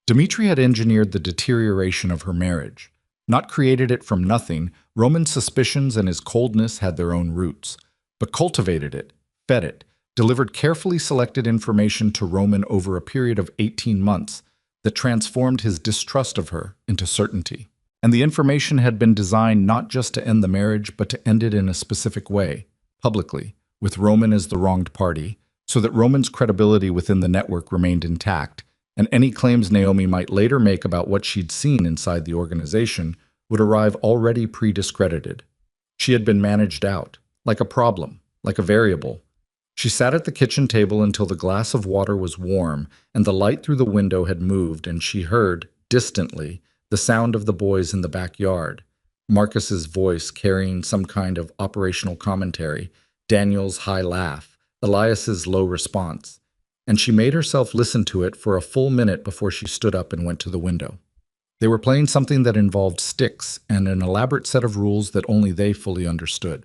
Dmitri had engineered the deterioration of her marriage. Not created it from nothing, Roman's suspicions and his coldness had their own roots, but cultivated it, fed it, delivered carefully selected information to Roman over a period of 18 months that transformed his distrust of her into certainty. And the information had been designed not just to end the marriage, but to end it in a specific way, publicly, with Roman as the wronged party, so that Roman's credibility within the network remained intact, and any claims Naomi might later make about what she'd seen inside the organization would arrive already pre-discredited. She had been managed out, like a problem, like a variable. She sat at the kitchen table until the glass of water was warm and the light through the window had moved, and she heard, distantly, the sound of the boys in the backyard. Marcus's voice carrying some kind of operational commentary, Daniel's high laugh, Elias's low response. And she made herself listen to it for a full minute before she stood up and went to the window. They were playing something that involved sticks and an elaborate set of rules that only they fully understood.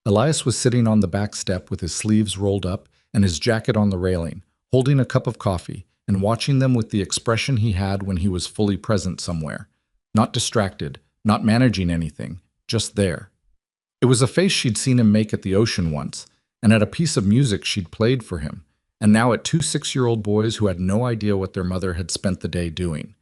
Elias was sitting on the back step with his sleeves rolled up and his jacket on the railing, holding a cup of coffee, and watching them with the expression he had when he was fully present somewhere. Not distracted, not managing anything, just there. It was a face she'd seen him make at the ocean once, and at a piece of music she'd played for him, and now at two 6-year-old boys who had no idea what their mother had spent the day doing.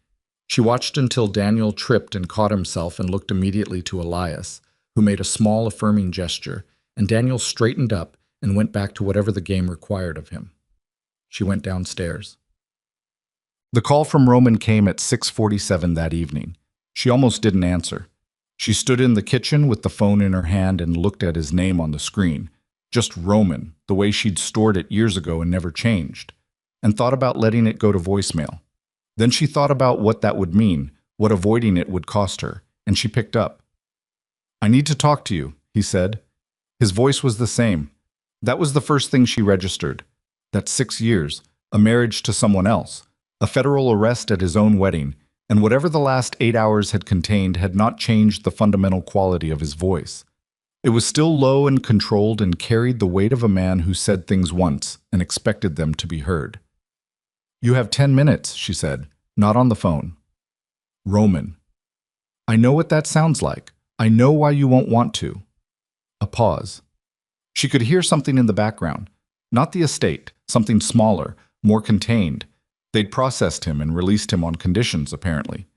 She watched until Daniel tripped and caught himself and looked immediately to Elias, who made a small affirming gesture, and Daniel straightened up and went back to whatever the game required of him. She went downstairs. The call from Roman came at 6:47 that evening. She almost didn't answer. She stood in the kitchen with the phone in her hand and looked at his name on the screen. Just Roman, the way she'd stored it years ago and never changed, and thought about letting it go to voicemail. Then she thought about what that would mean, what avoiding it would cost her, and she picked up. "I need to talk to you," he said. His voice was the same. That was the first thing she registered. That's 6 years, a marriage to someone else, a federal arrest at his own wedding, and whatever the last 8 hours had contained had not changed the fundamental quality of his voice. It was still low and controlled and carried the weight of a man who said things once and expected them to be heard. "You have 10 minutes, she said, not on the phone. "Roman. I know what that sounds like. I know why you won't want to." A pause. She could hear something in the background. Not the estate, something smaller, more contained. They'd processed him and released him on conditions, apparently.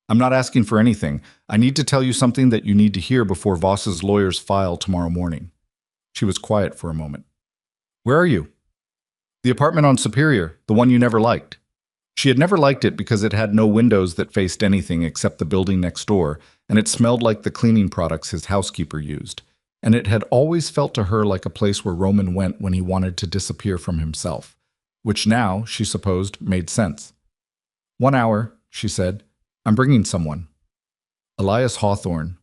"I'm not asking for anything. I need to tell you something that you need to hear before Voss's lawyers file tomorrow morning." She was quiet for a moment. "Where are you?" "The apartment on Superior, the one you never liked." She had never liked it because it had no windows that faced anything except the building next door, and it smelled like the cleaning products his housekeeper used. And it had always felt to her like a place where Roman went when he wanted to disappear from himself, which now, she supposed, made sense. "1 hour, she said. "I'm bringing someone." Elias Hawthorne.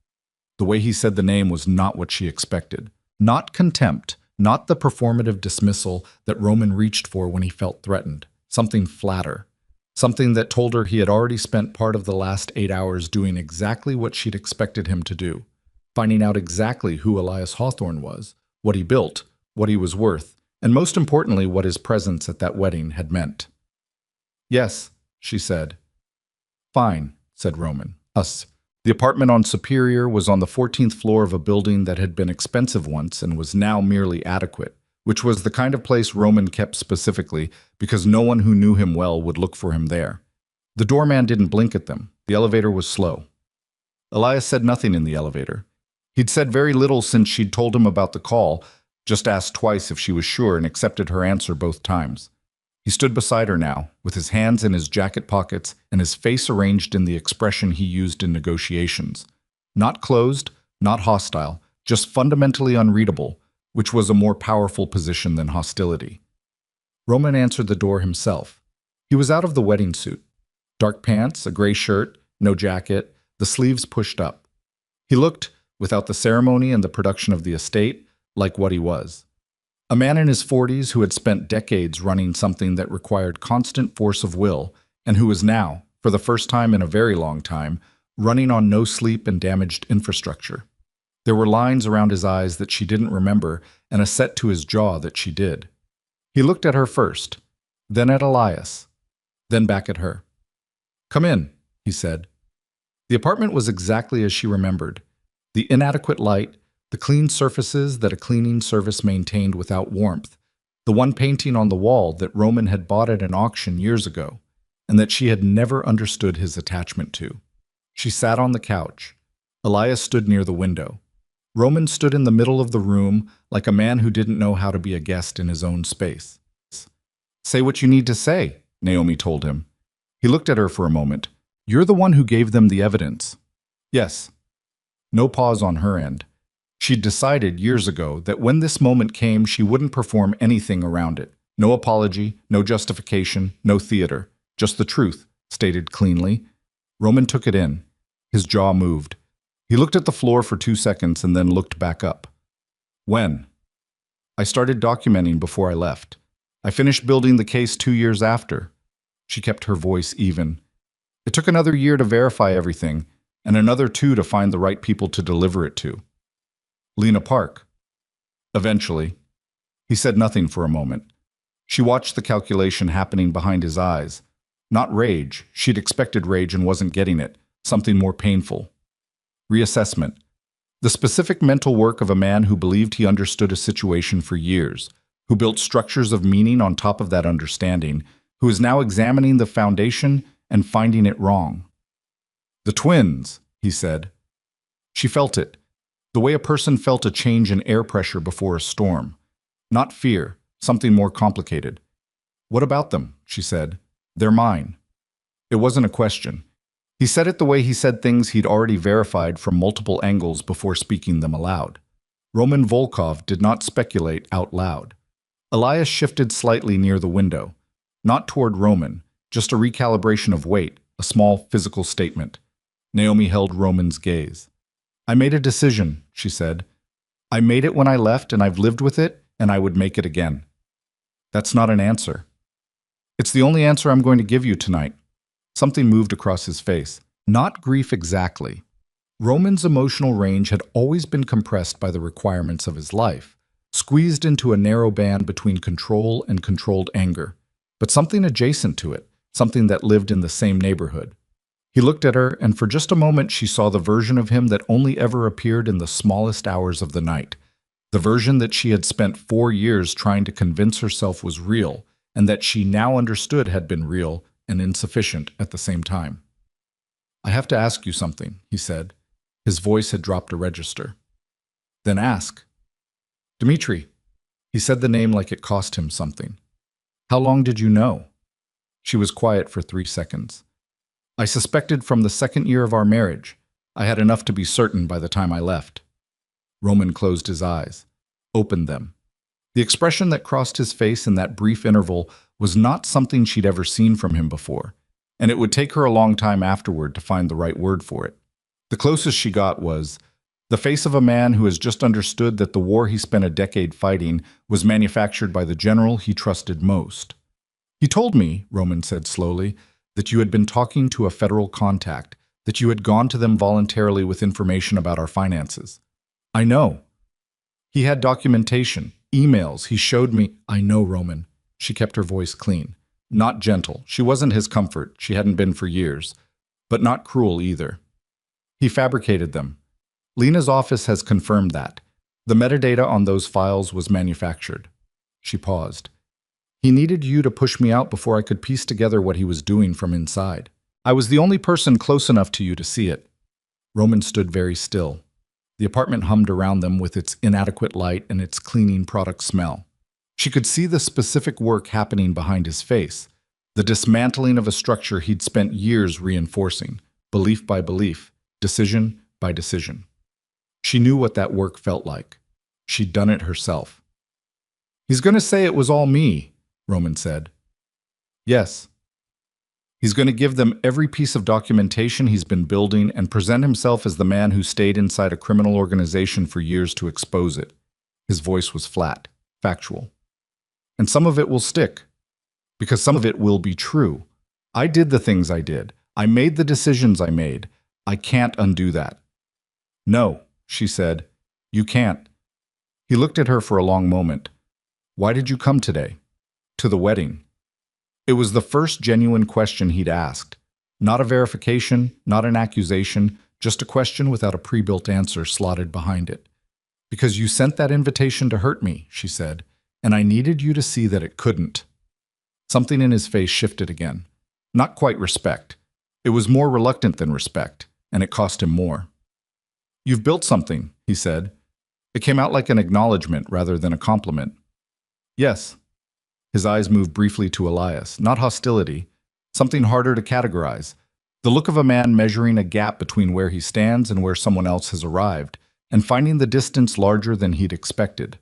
The way he said the name was not what she expected. Not contempt, not the performative dismissal that Roman reached for when he felt threatened. Something flatter. Something that told her he had already spent part of the last 8 hours doing exactly what she'd expected him to do. Finding out exactly who Elias Hawthorne was, what he built, what he was worth, and most importantly, what his presence at that wedding had meant. "Yes," she said. "Fine," said Roman. "Us." The apartment on Superior was on the 14th floor of a building that had been expensive once and was now merely adequate, which was the kind of place Roman kept specifically because no one who knew him well would look for him there. The doorman didn't blink at them. The elevator was slow. Elias said nothing in the elevator. He'd said very little since she'd told him about the call, just asked twice if she was sure and accepted her answer both times. He stood beside her now, with his hands in his jacket pockets and his face arranged in the expression he used in negotiations. Not closed, not hostile, just fundamentally unreadable, which was a more powerful position than hostility. Roman answered the door himself. He was out of the wedding suit. Dark pants, a gray shirt, no jacket, the sleeves pushed up. He looked, without the ceremony and the production of the estate, like what he was. A man in his 40s who had spent decades running something that required constant force of will, and who was now, for the first time in a very long time, running on no sleep and damaged infrastructure. There were lines around his eyes that she didn't remember and a set to his jaw that she did. He looked at her first, then at Elias, then back at her. "Come in," he said. The apartment was exactly as she remembered. The inadequate light, the clean surfaces that a cleaning service maintained without warmth, the one painting on the wall that Roman had bought at an auction years ago, and that she had never understood his attachment to. She sat on the couch. Elias stood near the window. Roman stood in the middle of the room like a man who didn't know how to be a guest in his own space. Say what you need to say, Naomi told him. He looked at her for a moment. You're the one who gave them the evidence. Yes. No pause on her end. She'd decided years ago that when this moment came, she wouldn't perform anything around it. No apology, no justification, no theater. Just the truth, stated cleanly. Roman took it in. His jaw moved. He looked at the floor for 2 seconds and then looked back up. When? I started documenting before I left. I finished building the case 2 years after. She kept her voice even. It took another year to verify everything, and another 2 to find the right people to deliver it to. Lena Park. Eventually. He said nothing for a moment. She watched the calculation happening behind his eyes. Not rage. She'd expected rage and wasn't getting it. Something more painful. Reassessment. The specific mental work of a man who believed he understood a situation for years, who built structures of meaning on top of that understanding, who is now examining the foundation and finding it wrong. The twins, he said. She felt it, the way a person felt a change in air pressure before a storm. Not fear, something more complicated. What about them? She said. They're mine. It wasn't a question. He said it the way he said things he'd already verified from multiple angles before speaking them aloud. Roman Volkov did not speculate out loud. Elias shifted slightly near the window. Not toward Roman, just a recalibration of weight, a small physical statement. Naomi held Roman's gaze. I made a decision, she said. I made it when I left and I've lived with it and I would make it again. That's not an answer. It's the only answer I'm going to give you tonight. Something moved across his face. Not grief exactly. Roman's emotional range had always been compressed by the requirements of his life, squeezed into a narrow band between control and controlled anger, but something adjacent to it, something that lived in the same neighborhood. He looked at her, and for just a moment she saw the version of him that only ever appeared in the smallest hours of the night, the version that she had spent 4 years trying to convince herself was real, and that she now understood had been real and insufficient at the same time. I have to ask you something, he said. His voice had dropped a register. Then ask. Dmitri. He said the name like it cost him something. How long did you know? She was quiet for 3 seconds. I suspected from the 2nd year of our marriage. I had enough to be certain by the time I left. Roman closed his eyes, opened them. The expression that crossed his face in that brief interval was not something she'd ever seen from him before, and it would take her a long time afterward to find the right word for it. The closest she got was the face of a man who has just understood that the war he spent a decade fighting was manufactured by the general he trusted most. You told me, Roman said slowly, that you had been talking to a federal contact, that you had gone to them voluntarily with information about our finances. I know. He had documentation, emails, he showed me. I know, Roman. She kept her voice clean. Not gentle. She wasn't his comfort. She hadn't been for years. But not cruel either. He fabricated them. Lena's office has confirmed that. The metadata on those files was manufactured. She paused. He needed you to push me out before I could piece together what he was doing from inside. I was the only person close enough to you to see it. Roman stood very still. The apartment hummed around them with its inadequate light and its cleaning product smell. She could see the specific work happening behind his face, the dismantling of a structure he'd spent years reinforcing, belief by belief, decision by decision. She knew what that work felt like. She'd done it herself. He's going to say it was all me, Roman said. Yes. He's going to give them every piece of documentation he's been building and present himself as the man who stayed inside a criminal organization for years to expose it. His voice was flat, factual. And some of it will stick, because some of it will be true. I did the things I did. I made the decisions I made. I can't undo that. No, she said. You can't. He looked at her for a long moment. Why did you come today? To the wedding. It was the first genuine question he'd asked. Not a verification, not an accusation, just a question without a pre-built answer slotted behind it. Because you sent that invitation to hurt me, she said, and I needed you to see that it couldn't. Something in his face shifted again. Not quite respect. It was more reluctant than respect. and it cost him more. "You've built something," he said. It came out like an acknowledgement rather than a compliment. "Yes." His eyes moved briefly to Elias, not hostility, something harder to categorize. The look of a man measuring a gap between where he stands and where someone else has arrived, and finding the distance larger than he'd expected.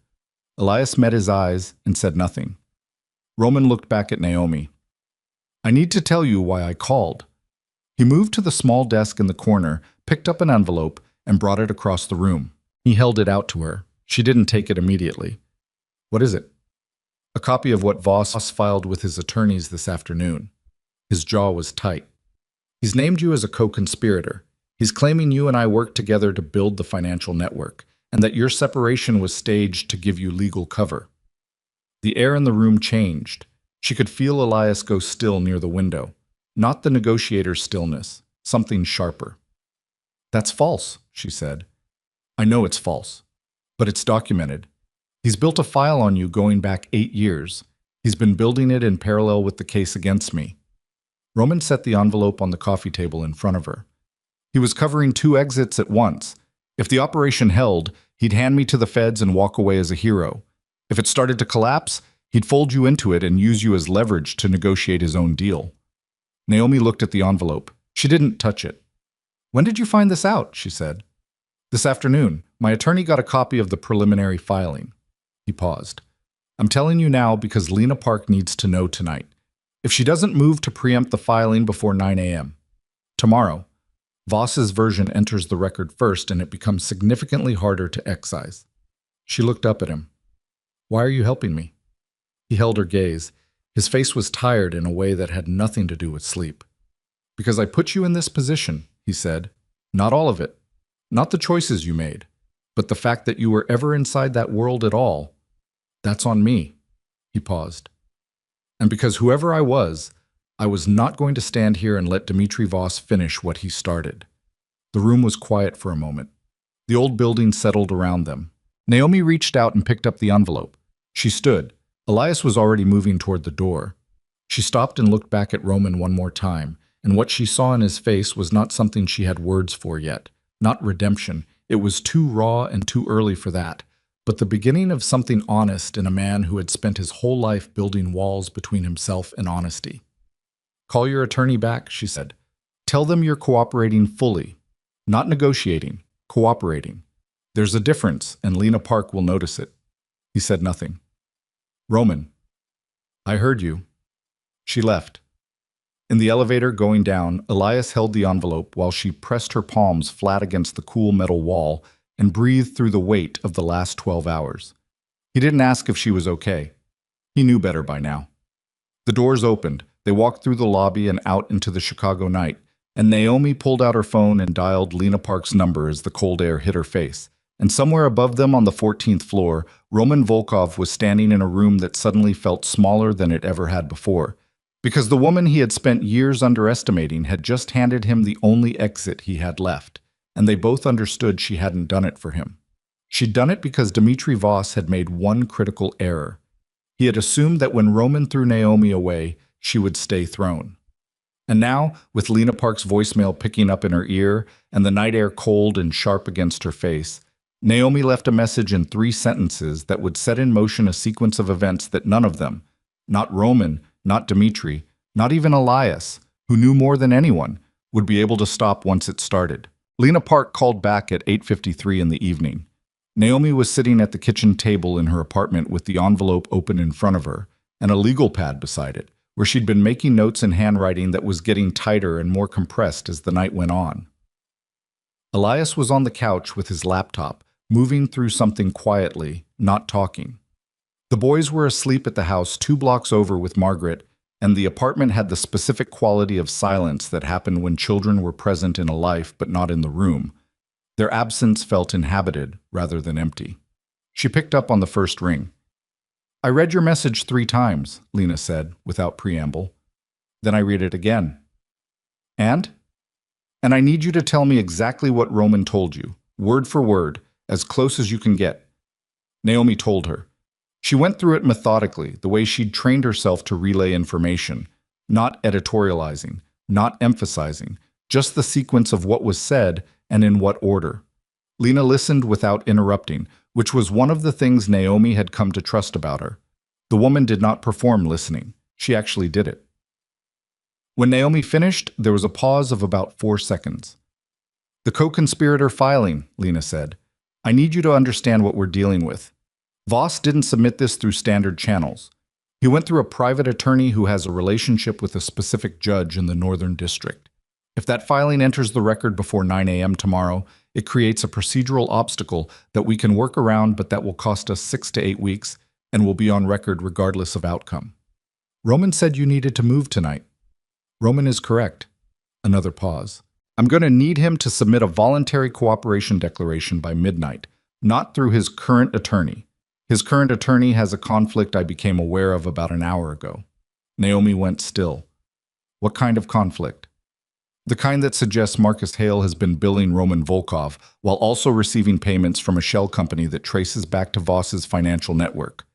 Elias met his eyes and said nothing. Roman looked back at Naomi. "I need to tell you why I called." He moved to the small desk in the corner, picked up an envelope, and brought it across the room. He held it out to her. She didn't take it immediately. "What is it?" "A copy of what Voss filed with his attorneys this afternoon." His jaw was tight. "He's named you as a co-conspirator. He's claiming you and I worked together to build the financial network, and that your separation was staged to give you legal cover." The air in the room changed. She could feel Elias go still near the window. Not the negotiator's stillness, something sharper. "That's false," she said. "I know it's false, but it's documented. He's built a file on you going back 8 years. He's been building it in parallel with the case against me." Roman set the envelope on the coffee table in front of her. "He was covering 2 exits at once. If the operation held, he'd hand me to the feds and walk away as a hero. If it started to collapse, he'd fold you into it and use you as leverage to negotiate his own deal." Naomi looked at the envelope. She didn't touch it. "When did you find this out?" she said. "This afternoon. My attorney got a copy of the preliminary filing." He paused. "I'm telling you now because Lena Park needs to know tonight. If she doesn't move to preempt the filing before 9 a.m. tomorrow, Voss's version enters the record first and it becomes significantly harder to excise." She looked up at him. "Why are you helping me?" He held her gaze. His face was tired in a way that had nothing to do with sleep. "Because I put you in this position," he said. "Not all of it. Not the choices you made. But the fact that you were ever inside that world at all. That's on me." He paused. "And because whoever I was not going to stand here and let Dmitri Voss finish what he started." The room was quiet for a moment. The old building settled around them. Naomi reached out and picked up the envelope. She stood. Elias was already moving toward the door. She stopped and looked back at Roman one more time, and what she saw in his face was not something she had words for yet. Not redemption. It was too raw and too early for that. But the beginning of something honest in a man who had spent his whole life building walls between himself and honesty. "Call your attorney back," she said. "Tell them you're cooperating fully. Not negotiating, cooperating. There's a difference, and Lena Park will notice it." He said nothing. "Roman." "I heard you." She left. In the elevator going down, Elias held the envelope while she pressed her palms flat against the cool metal wall and breathed through the weight of the last 12 hours. He didn't ask if she was okay. He knew better by now. The doors opened. They walked through the lobby and out into the Chicago night, and Naomi pulled out her phone and dialed Lena Park's number as the cold air hit her face. And somewhere above them on the 14th floor, Roman Volkov was standing in a room that suddenly felt smaller than it ever had before, because the woman he had spent years underestimating had just handed him the only exit he had left, and they both understood she hadn't done it for him. She'd done it because Dmitri Voss had made one critical error. He had assumed that when Roman threw Naomi away, she would stay thrown. And now, with Lena Park's voicemail picking up in her ear and the night air cold and sharp against her face, Naomi left a message in 3 sentences that would set in motion a sequence of events that none of them, not Roman, not Dmitri, not even Elias, who knew more than anyone, would be able to stop once it started. Lena Park called back at 8:53 in the evening. Naomi was sitting at the kitchen table in her apartment with the envelope open in front of her and a legal pad beside it, where she'd been making notes in handwriting that was getting tighter and more compressed as the night went on. Elias was on the couch with his laptop, moving through something quietly, not talking. The boys were asleep at the house 2 blocks over with Margaret, and the apartment had the specific quality of silence that happened when children were present in a life but not in the room. Their absence felt inhabited rather than empty. She picked up on the first ring. "I read your message 3 times, Lena said, without preamble. "Then I read it again." And I need you to tell me exactly what Roman told you, word for word, as close as you can get." Naomi told her. She went through it methodically, the way she'd trained herself to relay information, not editorializing, not emphasizing, just the sequence of what was said and in what order. Lena listened without interrupting, which was one of the things Naomi had come to trust about her. The woman did not perform listening. She actually did it. When Naomi finished, there was a pause of about 4 seconds. "The co-conspirator filing," Lena said. "I need you to understand what we're dealing with. Voss didn't submit this through standard channels. He went through a private attorney who has a relationship with a specific judge in the Northern District. If that filing enters the record before 9 a.m. tomorrow, it creates a procedural obstacle that we can work around, but that will cost us 6 to 8 weeks and will be on record regardless of outcome." "Roman said you needed to move tonight." "Roman is correct." Another pause. "I'm going to need him to submit a voluntary cooperation declaration by midnight, not through his current attorney. His current attorney has a conflict I became aware of about an hour ago." Naomi went still. "What kind of conflict?" "The kind that suggests Marcus Hale has been billing Roman Volkov while also receiving payments from a shell company that traces back to Voss's financial network."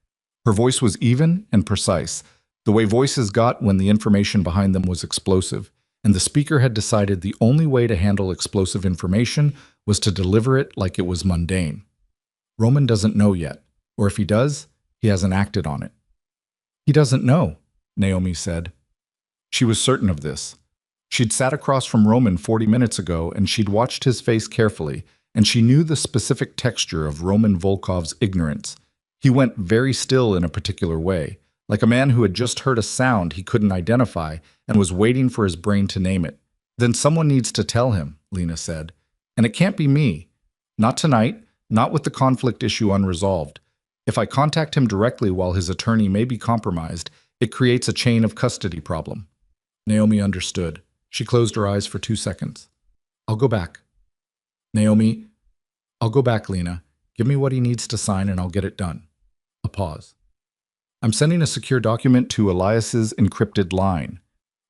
Her voice was even and precise, the way voices got when the information behind them was explosive, and the speaker had decided the only way to handle explosive information was to deliver it like it was mundane. "Roman doesn't know yet, or if he does, he hasn't acted on it." "He doesn't know," Naomi said. She was certain of this. She'd sat across from Roman 40 minutes ago, and she'd watched his face carefully, and she knew the specific texture of Roman Volkov's ignorance. He went very still in a particular way, like a man who had just heard a sound he couldn't identify and was waiting for his brain to name it. "Then someone needs to tell him," Lena said. "And it can't be me. Not tonight, not with the conflict issue unresolved. If I contact him directly while his attorney may be compromised, it creates a chain of custody problem." Naomi understood. She closed her eyes for 2 seconds. "I'll go back." "Naomi, I'll go back, Lena. Give me what he needs to sign and I'll get it done." A pause. "I'm sending a secure document to Elias's encrypted line.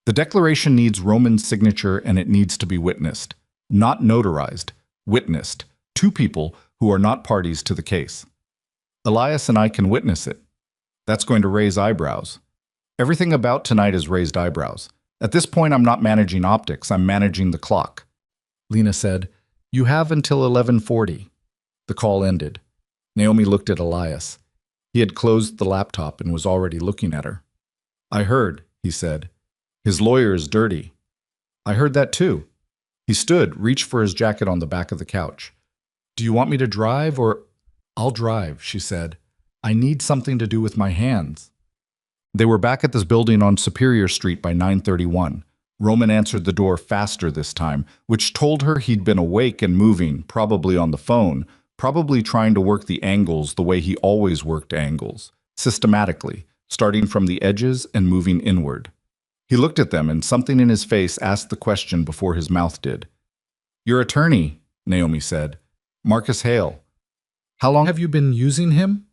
The declaration needs Roman's signature and it needs to be witnessed. Not notarized, witnessed. 2 people who are not parties to the case. Elias and I can witness it." "That's going to raise eyebrows." "Everything about tonight has raised eyebrows. At this point, I'm not managing optics, I'm managing the clock." Lena said, "You have until 11:40. The call ended. Naomi looked at Elias. He had closed the laptop and was already looking at her. "I heard," he said. "His lawyer is dirty." "I heard that too." He stood, reached for his jacket on the back of the couch. "Do you want me to drive or—" "I'll drive," she said. "I need something to do with my hands." They were back at this building on Superior Street by 9:31. Roman answered the door faster this time, which told her he'd been awake and moving, probably on the phone, probably trying to work the angles the way he always worked angles, systematically, starting from the edges and moving inward. He looked at them, and something in his face asked the question before his mouth did. "Your attorney," Naomi said. "Marcus Hale. How long have you been using him?"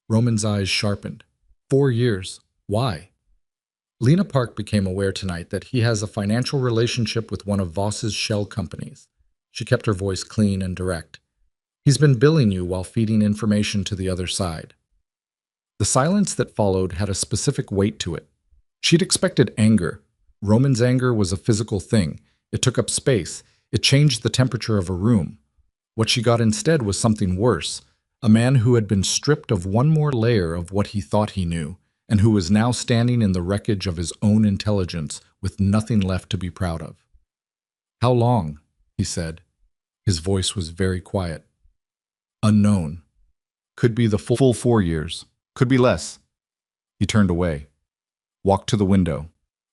Roman's eyes sharpened. 4 years. Why? Lena Park became aware tonight that he has a financial relationship with one of Voss's shell companies. She kept her voice clean and direct. "He's been billing you while feeding information to the other side." The silence that followed had a specific weight to it. She'd expected anger. Roman's anger was a physical thing. It took up space. It changed the temperature of a room. What she got instead was something worse, a man who had been stripped of one more layer of what he thought he knew, and who was now standing in the wreckage of his own intelligence with nothing left to be proud of. "How long?" he said. His voice was very quiet. "Unknown. Could be the full 4 years. Could be less." He turned away, walked to the window,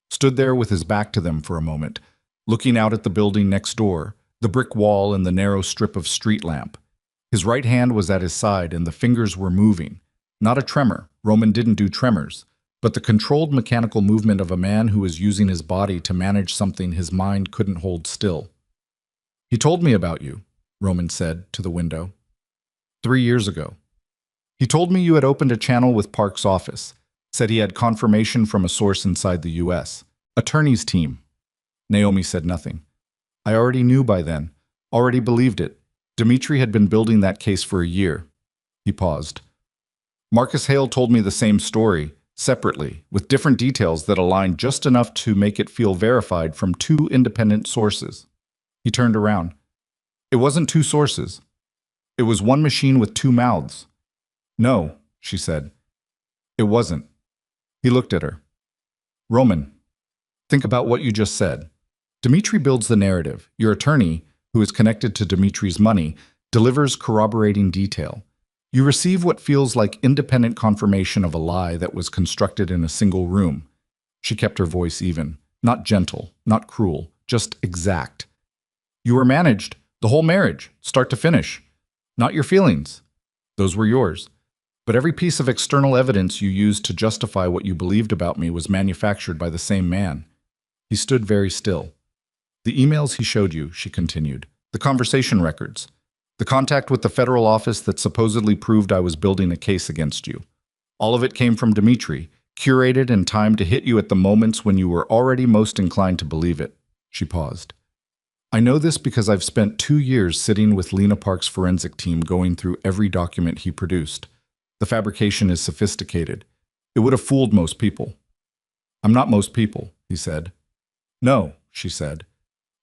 stood there with his back to them for a moment, looking out at the building next door, the brick wall and the narrow strip of street lamp. His right hand was at his side and the fingers were moving. Not a tremor. Roman didn't do tremors, but the controlled mechanical movement of a man who was using his body to manage something his mind couldn't hold still. "He told me about you," Roman said to the window. 3 years ago. "He told me you had opened a channel with Park's office, said he had confirmation from a source inside the U.S. Attorney's team." Naomi said nothing. "I already knew by then, already believed it. Dmitri had been building that case for a year." He paused. "Marcus Hale told me the same story, separately, with different details that aligned just enough to make it feel verified from two independent sources. He turned around. It wasn't two sources. It was one machine with two mouths. No, she said. It wasn't. He looked at her. Roman, think about what you just said. Dmitri builds the narrative. Your attorney, who is connected to Dmitri's money, delivers corroborating detail. You receive what feels like independent confirmation of a lie that was constructed in a single room. She kept her voice even, not gentle, not cruel, just exact. You were managed, the whole marriage, start to finish. Not your feelings. Those were yours. But every piece of external evidence you used to justify what you believed about me was manufactured by the same man. He stood very still. The emails he showed you, she continued, the conversation records, the contact with the federal office that supposedly proved I was building a case against you. All of it came from Dmitri, curated and timed to hit you at the moments when you were already most inclined to believe it. She paused. I know this because I've spent 2 years sitting with Lena Park's forensic team going through every document he produced. The fabrication is sophisticated. It would have fooled most people. I'm not most people, he said. No, she said.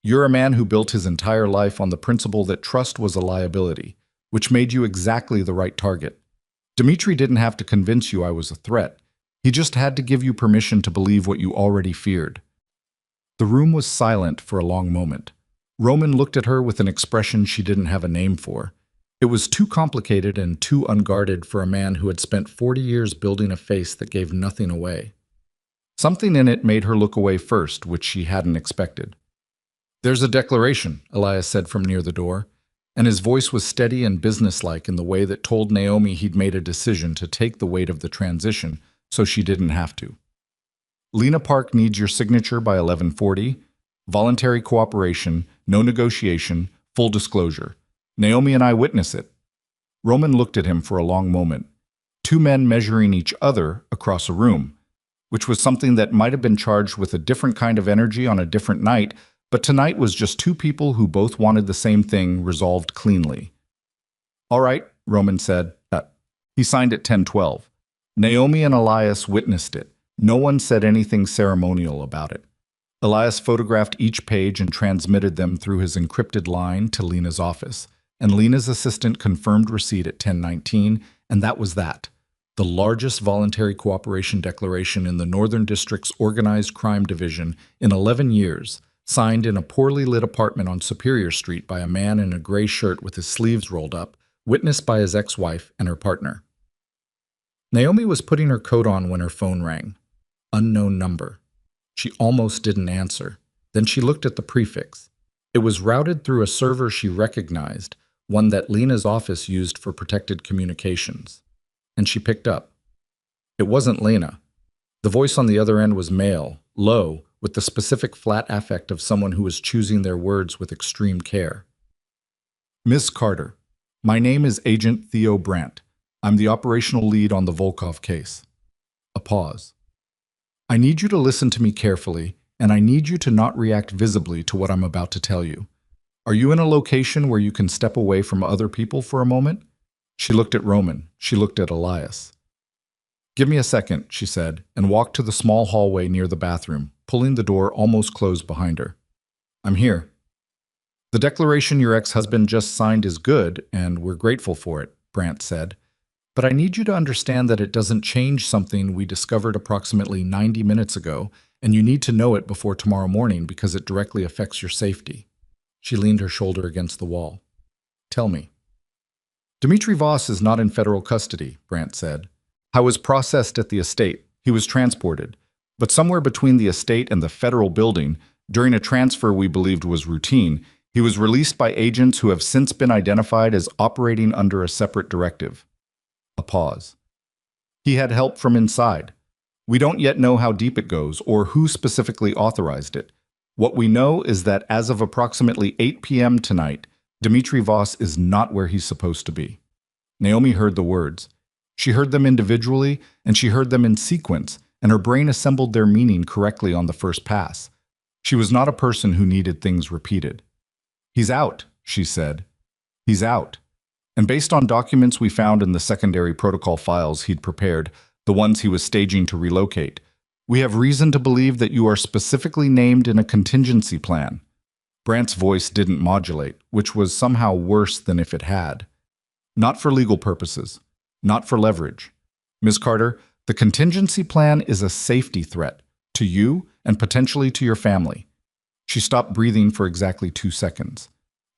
You're a man who built his entire life on the principle that trust was a liability, which made you exactly the right target. Dmitri didn't have to convince you I was a threat. He just had to give you permission to believe what you already feared. The room was silent for a long moment. Roman looked at her with an expression she didn't have a name for. It was too complicated and too unguarded for a man who had spent 40 years building a face that gave nothing away. Something in it made her look away first, which she hadn't expected. There's a declaration, Elias said from near the door, and his voice was steady and businesslike in the way that told Naomi he'd made a decision to take the weight of the transition so she didn't have to. Lena Park needs your signature by 11:40. Voluntary cooperation, no negotiation, full disclosure. Naomi and I witness it. Roman looked at him for a long moment. Two men measuring each other across a room, which was something that might have been charged with a different kind of energy on a different night, but tonight was just two people who both wanted the same thing resolved cleanly. All right, Roman said. He signed at 10:12. Naomi and Elias witnessed it. No one said anything ceremonial about it. Elias photographed each page and transmitted them through his encrypted line to Lena's office, and Lena's assistant confirmed receipt at 10:19, and that was that. The largest voluntary cooperation declaration in the Northern District's Organized Crime Division in 11 years, signed in a poorly lit apartment on Superior Street by a man in a gray shirt with his sleeves rolled up, witnessed by his ex-wife and her partner. Naomi was putting her coat on when her phone rang. Unknown number. She almost didn't answer. Then she looked at the prefix. It was routed through a server she recognized, one that Lena's office used for protected communications. And she picked up. It wasn't Lena. The voice on the other end was male, low, with the specific flat affect of someone who was choosing their words with extreme care. Miss Carter, my name is Agent Theo Brandt. I'm the operational lead on the Volkov case. A pause. I need you to listen to me carefully, and I need you to not react visibly to what I'm about to tell you. Are you in a location where you can step away from other people for a moment? She looked at Roman. She looked at Elias. Give me a second, she said, and walked to the small hallway near the bathroom, pulling the door almost closed behind her. I'm here. The declaration your ex-husband just signed is good, and we're grateful for it, Brandt said. But I need you to understand that it doesn't change something we discovered approximately 90 minutes ago, and you need to know it before tomorrow morning because it directly affects your safety. She leaned her shoulder against the wall. Tell me. Dmitri Voss is not in federal custody, Brandt said. I was processed at the estate. He was transported. But somewhere between the estate and the federal building, during a transfer we believed was routine, he was released by agents who have since been identified as operating under a separate directive. A pause. He had help from inside. We don't yet know how deep it goes or who specifically authorized it. What we know is that as of approximately 8 p.m. tonight, Dmitri Voss is not where he's supposed to be. Naomi heard the words. She heard them individually, and she heard them in sequence, and her brain assembled their meaning correctly on the first pass. She was not a person who needed things repeated. He's out, she said. He's out. And based on documents we found in the secondary protocol files he'd prepared, the ones he was staging to relocate. We have reason to believe that you are specifically named in a contingency plan. Brant's voice didn't modulate, which was somehow worse than if it had. Not for legal purposes. Not for leverage. Ms. Carter, the contingency plan is a safety threat to you and potentially to your family. She stopped breathing for exactly 2 seconds.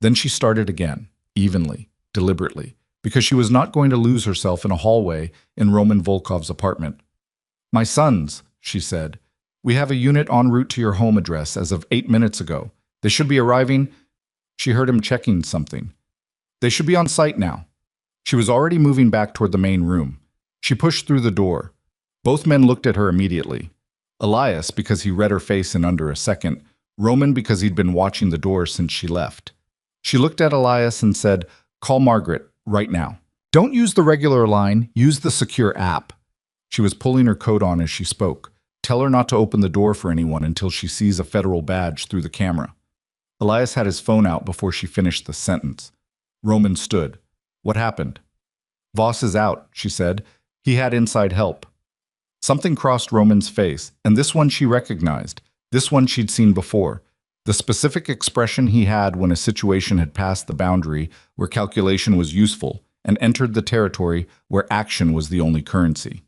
Then she started again, evenly, deliberately, because she was not going to lose herself in a hallway in Roman Volkov's apartment. My sons, she said, we have a unit en route to your home address as of 8 minutes ago. They should be arriving. She heard him checking something. They should be on site now. She was already moving back toward the main room. She pushed through the door. Both men looked at her immediately. Elias, because he read her face in under a second. Roman, because he'd been watching the door since she left. She looked at Elias and said, call Margaret, right now. Don't use the regular line, use the secure app. She was pulling her coat on as she spoke. Tell her not to open the door for anyone until she sees a federal badge through the camera. Elias had his phone out before she finished the sentence. Roman stood. What happened? Voss is out, she said. He had inside help. Something crossed Roman's face, and this one she recognized. This one she'd seen before. The specific expression he had when a situation had passed the boundary where calculation was useful and entered the territory where action was the only currency.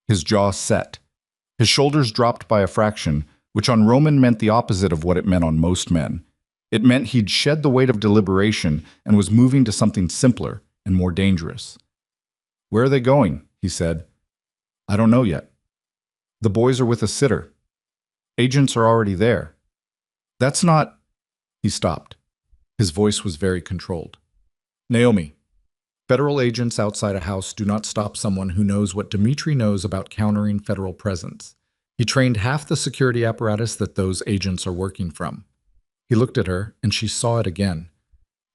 His jaw set. His shoulders dropped by a fraction, which on Roman meant the opposite of what it meant on most men. It meant he'd shed the weight of deliberation and was moving to something simpler and more dangerous. Where are they going? He said. I don't know yet. The boys are with a sitter. Agents are already there. That's not... He stopped. His voice was very controlled. Naomi, federal agents outside a house do not stop someone who knows what Dmitri knows about countering federal presence. He trained half the security apparatus that those agents are working from. He looked at her, and she saw it again.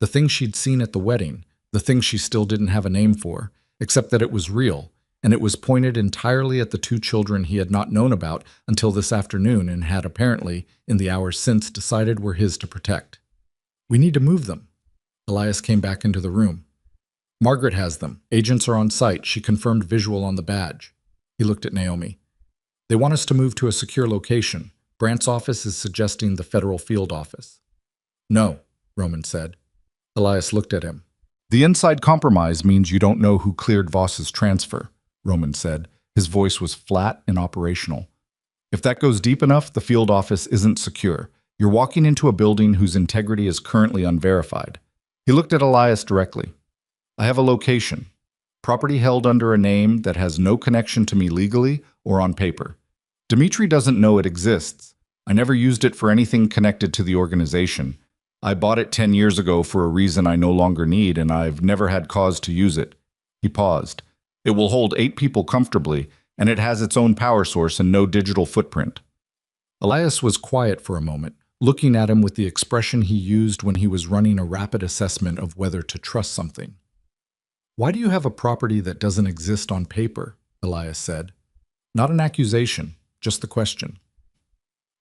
The thing she'd seen at the wedding, the thing she still didn't have a name for, except that it was real, and it was pointed entirely at the 2 children he had not known about until this afternoon and had apparently, in the hours since, decided were his to protect. We need to move them. Elias came back into the room. Margaret has them. Agents are on site. She confirmed visual on the badge. He looked at Naomi. They want us to move to a secure location. Brant's office is suggesting the federal field office. No, Roman said. Elias looked at him. The inside compromise means you don't know who cleared Voss's transfer, Roman said. His voice was flat and operational. If that goes deep enough, the field office isn't secure. You're walking into a building whose integrity is currently unverified. He looked at Elias directly. I have a location. Property held under a name that has no connection to me legally or on paper. Dmitri doesn't know it exists. I never used it for anything connected to the organization. I bought it 10 years ago for a reason I no longer need, and I've never had cause to use it. He paused. It will hold 8 people comfortably, and it has its own power source and no digital footprint. Elias was quiet for a moment, looking at him with the expression he used when he was running a rapid assessment of whether to trust something. Why do you have a property that doesn't exist on paper? Elias said. Not an accusation, just the question.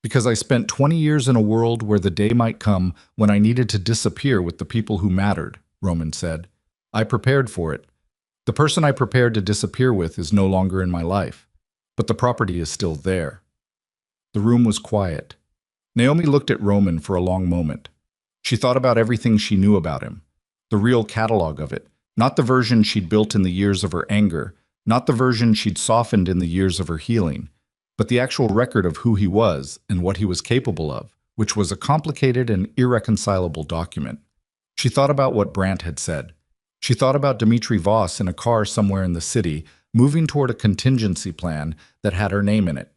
Because I spent 20 years in a world where the day might come when I needed to disappear with the people who mattered, Roman said. I prepared for it. The person I prepared to disappear with is no longer in my life, but the property is still there. The room was quiet. Naomi looked at Roman for a long moment. She thought about everything she knew about him, the real catalog of it, not the version she'd built in the years of her anger, not the version she'd softened in the years of her healing, but the actual record of who he was and what he was capable of, which was a complicated and irreconcilable document. She thought about what Brant had said. She thought about Dmitri Voss in a car somewhere in the city, moving toward a contingency plan that had her name in it.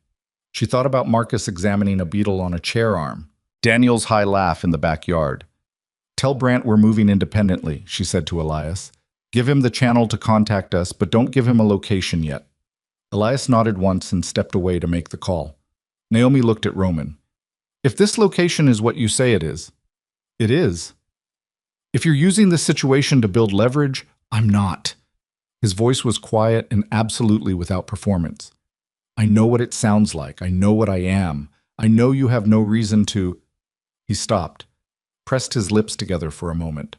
She thought about Marcus examining a beetle on a chair arm, Daniel's high laugh in the backyard. Tell Brant we're moving independently, she said to Elias. Give him the channel to contact us, but don't give him a location yet. Elias nodded once and stepped away to make the call. Naomi looked at Roman. If this location is what you say it is. It is. If you're using this situation to build leverage, I'm not. His voice was quiet and absolutely without performance. I know what it sounds like. I know what I am. I know you have no reason to... He stopped, pressed his lips together for a moment.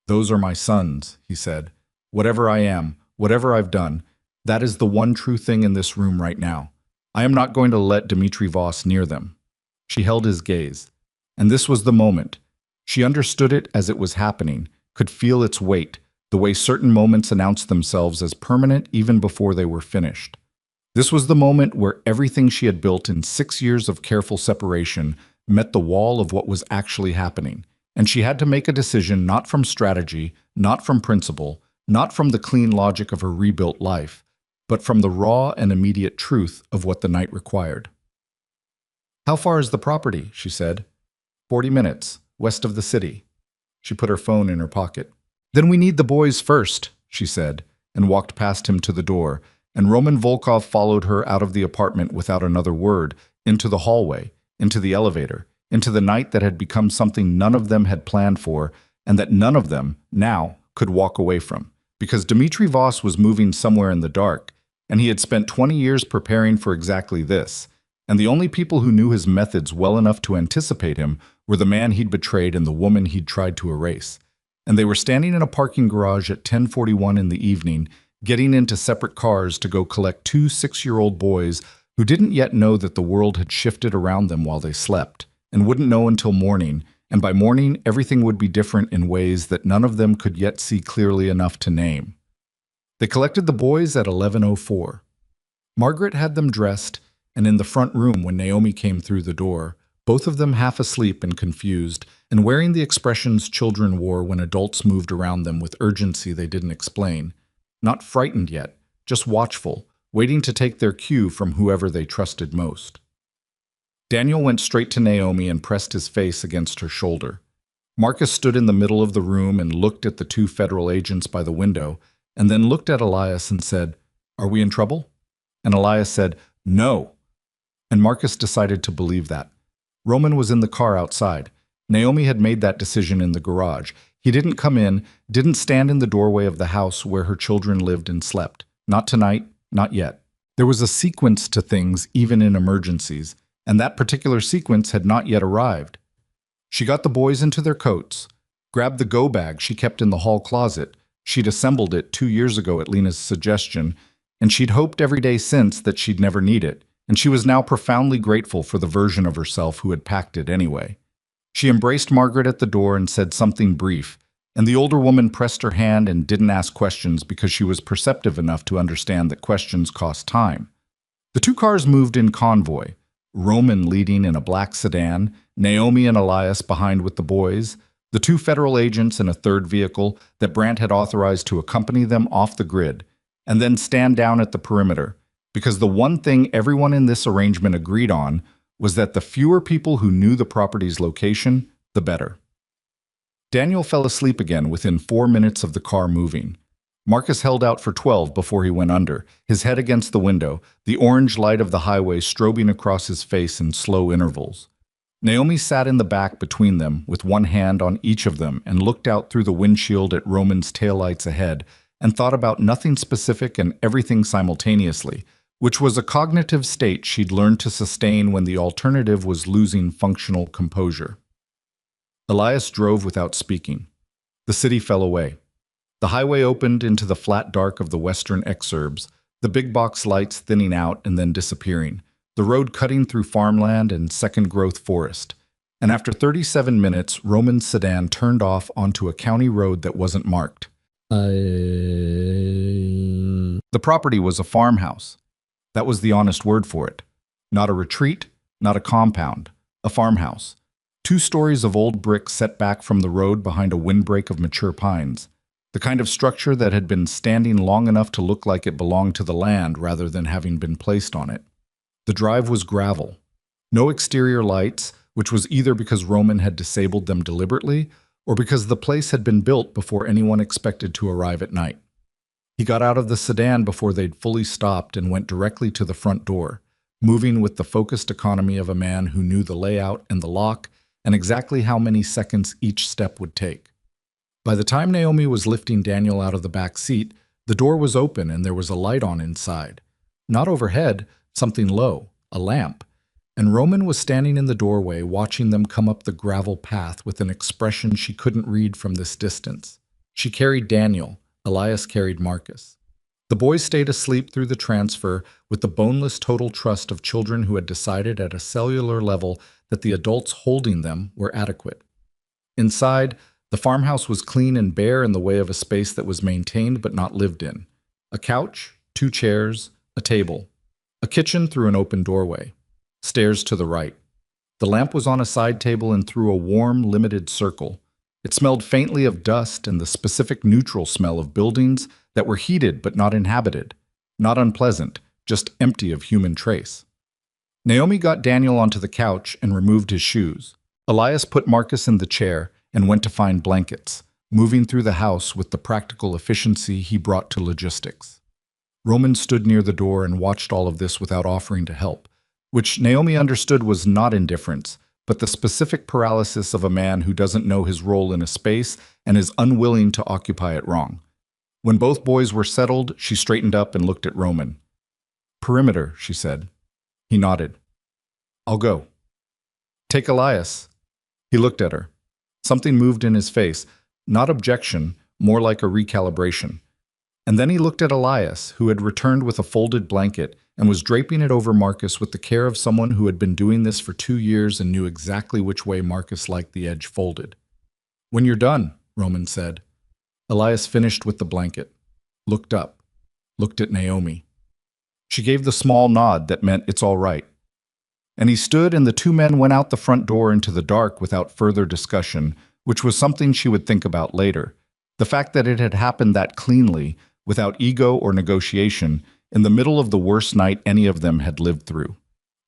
Those are my sons, he said. Whatever I am, whatever I've done, That is the one true thing in this room right now. I am not going to let Dmitri Voss near them. She held his gaze. And this was the moment. She understood it as it was happening, could feel its weight, the way certain moments announced themselves as permanent even before they were finished. This was the moment where everything she had built in 6 years of careful separation met the wall of what was actually happening, and she had to make a decision not from strategy, not from principle, not from the clean logic of her rebuilt life, but from the raw and immediate truth of what the night required. "How far is the property?" she said. 40 minutes, west of the city." She put her phone in her pocket. "Then we need the boys first," she said, and walked past him to the door, and Roman Volkov followed her out of the apartment without another word, into the hallway, into the elevator, into the night that had become something none of them had planned for, and that none of them, now, could walk away from. Because Dmitri Voss was moving somewhere in the dark, and he had spent 20 years preparing for exactly this, and the only people who knew his methods well enough to anticipate him were the man he'd betrayed and the woman he'd tried to erase. And they were standing in a parking garage at 10:41 in the evening, getting into separate cars to go collect two 6-year-old boys who didn't yet know that the world had shifted around them while they slept, and wouldn't know until morning, and by morning everything would be different in ways that none of them could yet see clearly enough to name. They collected the boys at 11:04. Margaret had them dressed, and in the front room when Naomi came through the door, both of them half asleep and confused, and wearing the expressions children wore when adults moved around them with urgency they didn't explain. Not frightened yet, just watchful, waiting to take their cue from whoever they trusted most. Daniel went straight to Naomi and pressed his face against her shoulder. Marcus stood in the middle of the room and looked at the two federal agents by the window, and then looked at Elias and said, "Are we in trouble?" And Elias said, "No." And Marcus decided to believe that. Roman was in the car outside. Naomi had made that decision in the garage. He didn't come in, didn't stand in the doorway of the house where her children lived and slept. Not tonight, not yet. There was a sequence to things, even in emergencies, and that particular sequence had not yet arrived. She got the boys into their coats, grabbed the go bag she kept in the hall closet. She'd assembled it 2 years ago at Lena's suggestion, and she'd hoped every day since that she'd never need it, and she was now profoundly grateful for the version of herself who had packed it anyway. She embraced Margaret at the door and said something brief, and the older woman pressed her hand and didn't ask questions because she was perceptive enough to understand that questions cost time. The two cars moved in convoy, Roman leading in a black sedan, Naomi and Elias behind with the boys, the two federal agents in a third vehicle that Brandt had authorized to accompany them off the grid, and then stand down at the perimeter, because the one thing everyone in this arrangement agreed on was that the fewer people who knew the property's location, the better. Daniel fell asleep again within 4 minutes of the car moving. Marcus held out for 12 before he went under, his head against the window, the orange light of the highway strobing across his face in slow intervals. Naomi sat in the back between them, with one hand on each of them, and looked out through the windshield at Roman's taillights ahead, and thought about nothing specific and everything simultaneously, which was a cognitive state she'd learned to sustain when the alternative was losing functional composure. Elias drove without speaking. The city fell away. The highway opened into the flat dark of the western exurbs, the big box lights thinning out and then disappearing, the road cutting through farmland and second-growth forest. And after 37 minutes, Roman's sedan turned off onto a county road that wasn't marked. The property was a farmhouse. That was the honest word for it. Not a retreat, not a compound, a farmhouse. 2 stories of old brick set back from the road behind a windbreak of mature pines. The kind of structure that had been standing long enough to look like it belonged to the land rather than having been placed on it. The drive was gravel. No exterior lights, which was either because Roman had disabled them deliberately or because the place had been built before anyone expected to arrive at night. He got out of the sedan before they'd fully stopped and went directly to the front door, moving with the focused economy of a man who knew the layout and the lock and exactly how many seconds each step would take. By the time Naomi was lifting Daniel out of the back seat, the door was open and there was a light on inside. Not overhead, something low, a lamp. And Roman was standing in the doorway watching them come up the gravel path with an expression she couldn't read from this distance. She carried Daniel. Elias carried Marcus. The boys stayed asleep through the transfer with the boneless total trust of children who had decided at a cellular level that the adults holding them were adequate. Inside, the farmhouse was clean and bare in the way of a space that was maintained but not lived in. A couch, 2 chairs, a table. A kitchen through an open doorway. Stairs to the right. The lamp was on a side table and threw a warm, limited circle. It smelled faintly of dust and the specific neutral smell of buildings that were heated but not inhabited. Not unpleasant, just empty of human trace. Naomi got Daniel onto the couch and removed his shoes. Elias put Marcus in the chair and went to find blankets, moving through the house with the practical efficiency he brought to logistics. Roman stood near the door and watched all of this without offering to help, which Naomi understood was not indifference, but the specific paralysis of a man who doesn't know his role in a space and is unwilling to occupy it wrong. When both boys were settled, she straightened up and looked at Roman. "Perimeter," she said. He nodded. "I'll go." "Take Elias." He looked at her. Something moved in his face, not objection, more like a recalibration. And then he looked at Elias, who had returned with a folded blanket and was draping it over Marcus with the care of someone who had been doing this for 2 years and knew exactly which way Marcus liked the edge folded. "When you're done," Roman said. Elias finished with the blanket, looked up, looked at Naomi. She gave the small nod that meant it's all right. And he stood and the 2 men went out the front door into the dark without further discussion, which was something she would think about later. The fact that it had happened that cleanly, without ego or negotiation, in the middle of the worst night any of them had lived through.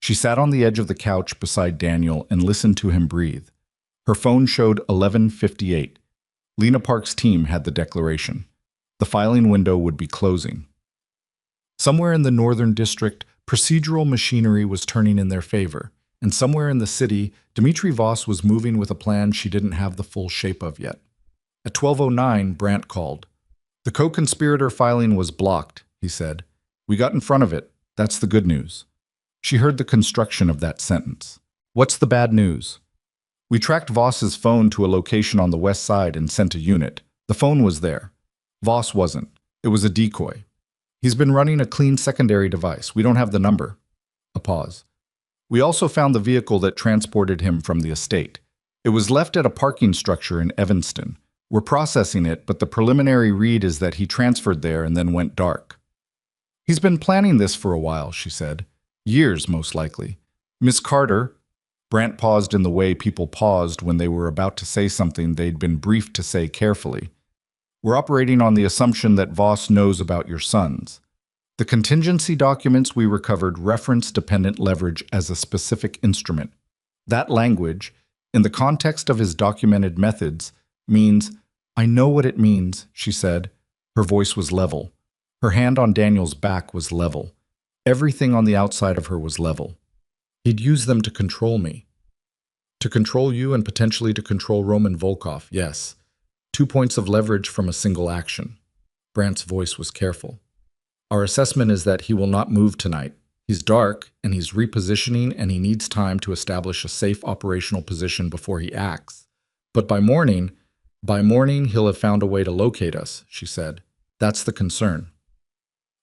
She sat on the edge of the couch beside Daniel and listened to him breathe. Her phone showed 11:58. Lena Park's team had the declaration. The filing window would be closing. Somewhere in the Northern District, procedural machinery was turning in their favor, and somewhere in the city, Dmitri Voss was moving with a plan she didn't have the full shape of yet. At 12:09, Brandt called. "The co-conspirator filing was blocked," he said. "We got in front of it. That's the good news." She heard the construction of that sentence. "What's the bad news?" "We tracked Voss's phone to a location on the west side and sent a unit. The phone was there. Voss wasn't. It was a decoy. He's been running a clean secondary device. We don't have the number." A pause. "We also found the vehicle that transported him from the estate. It was left at a parking structure in Evanston. We're processing it, but the preliminary read is that he transferred there and then went dark." "He's been planning this for a while," she said. "Years, most likely. Miss Carter—" Brandt paused in the way people paused when they were about to say something they'd been briefed to say carefully. "We're operating on the assumption that Voss knows about your sons. The contingency documents we recovered reference dependent leverage as a specific instrument. That language, in the context of his documented methods, means—" "I know what it means," she said. Her voice was level. Her hand on Daniel's back was level. Everything on the outside of her was level. "He'd use them to control me. To control you and potentially to control Roman Volkov, yes. 2 points of leverage from a single action." Brandt's voice was careful. "Our assessment is that he will not move tonight. He's dark, and he's repositioning, and he needs time to establish a safe operational position before he acts. But by morning he'll have found a way to locate us," she said. "That's the concern."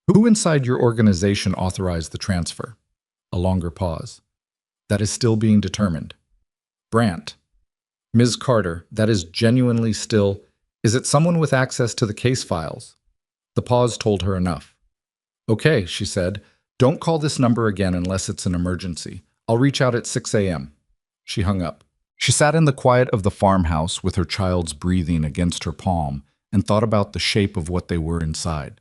"Who inside your organization authorized the transfer?" A longer pause. "That is still being determined." "Brandt. Ms. Carter, that is genuinely still— Is it someone with access to the case files?" The pause told her enough. "Okay," she said. "Don't call this number again unless it's an emergency. I'll reach out at 6 a.m. She hung up. She sat in the quiet of the farmhouse with her child's breathing against her palm and thought about the shape of what they were inside.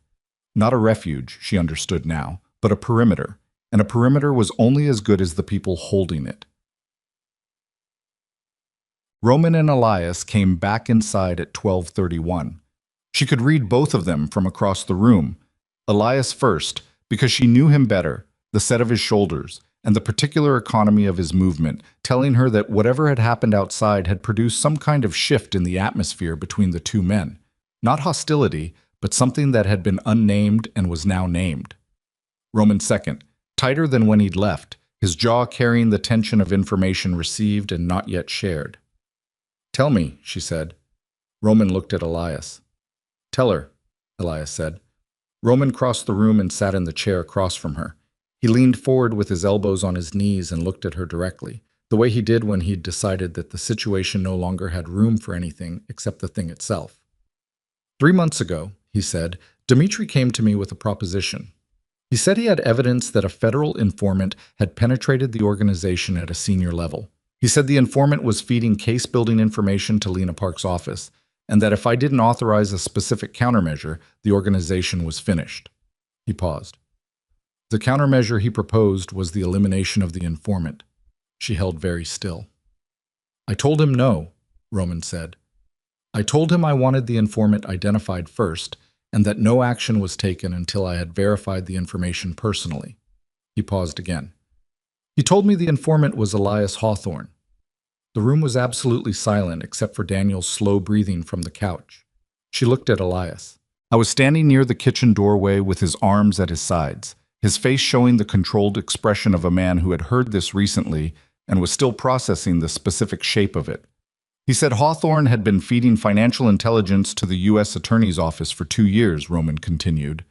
Not a refuge, she understood now, but a perimeter, and a perimeter was only as good as the people holding it. Roman and Elias came back inside at 12:31. She could read both of them from across the room. Elias first, because she knew him better, the set of his shoulders, and the particular economy of his movement, telling her that whatever had happened outside had produced some kind of shift in the atmosphere between the 2 men. Not hostility, but something that had been unnamed and was now named. Roman second, tighter than when he'd left, his jaw carrying the tension of information received and not yet shared. "Tell me," she said. Roman looked at Elias. "Tell her," Elias said. Roman crossed the room and sat in the chair across from her. He leaned forward with his elbows on his knees and looked at her directly, the way he did when he'd decided that the situation no longer had room for anything except the thing itself. 3 months ago, he said, Dmitri came to me with a proposition. He said he had evidence that a federal informant had penetrated the organization at a senior level. He said the informant was feeding case-building information to Lena Park's office, and that if I didn't authorize a specific countermeasure, the organization was finished. He paused. The countermeasure he proposed was the elimination of the informant. She held very still. I told him no, Roman said. I told him I wanted the informant identified first, and that no action was taken until I had verified the information personally. He paused again. He told me the informant was Elias Hawthorne. The room was absolutely silent except for Daniel's slow breathing from the couch. She looked at Elias. I was standing near the kitchen doorway with his arms at his sides, his face showing the controlled expression of a man who had heard this recently and was still processing the specific shape of it. He said Hawthorne had been feeding financial intelligence to the U.S. Attorney's Office for 2 years, Roman continued.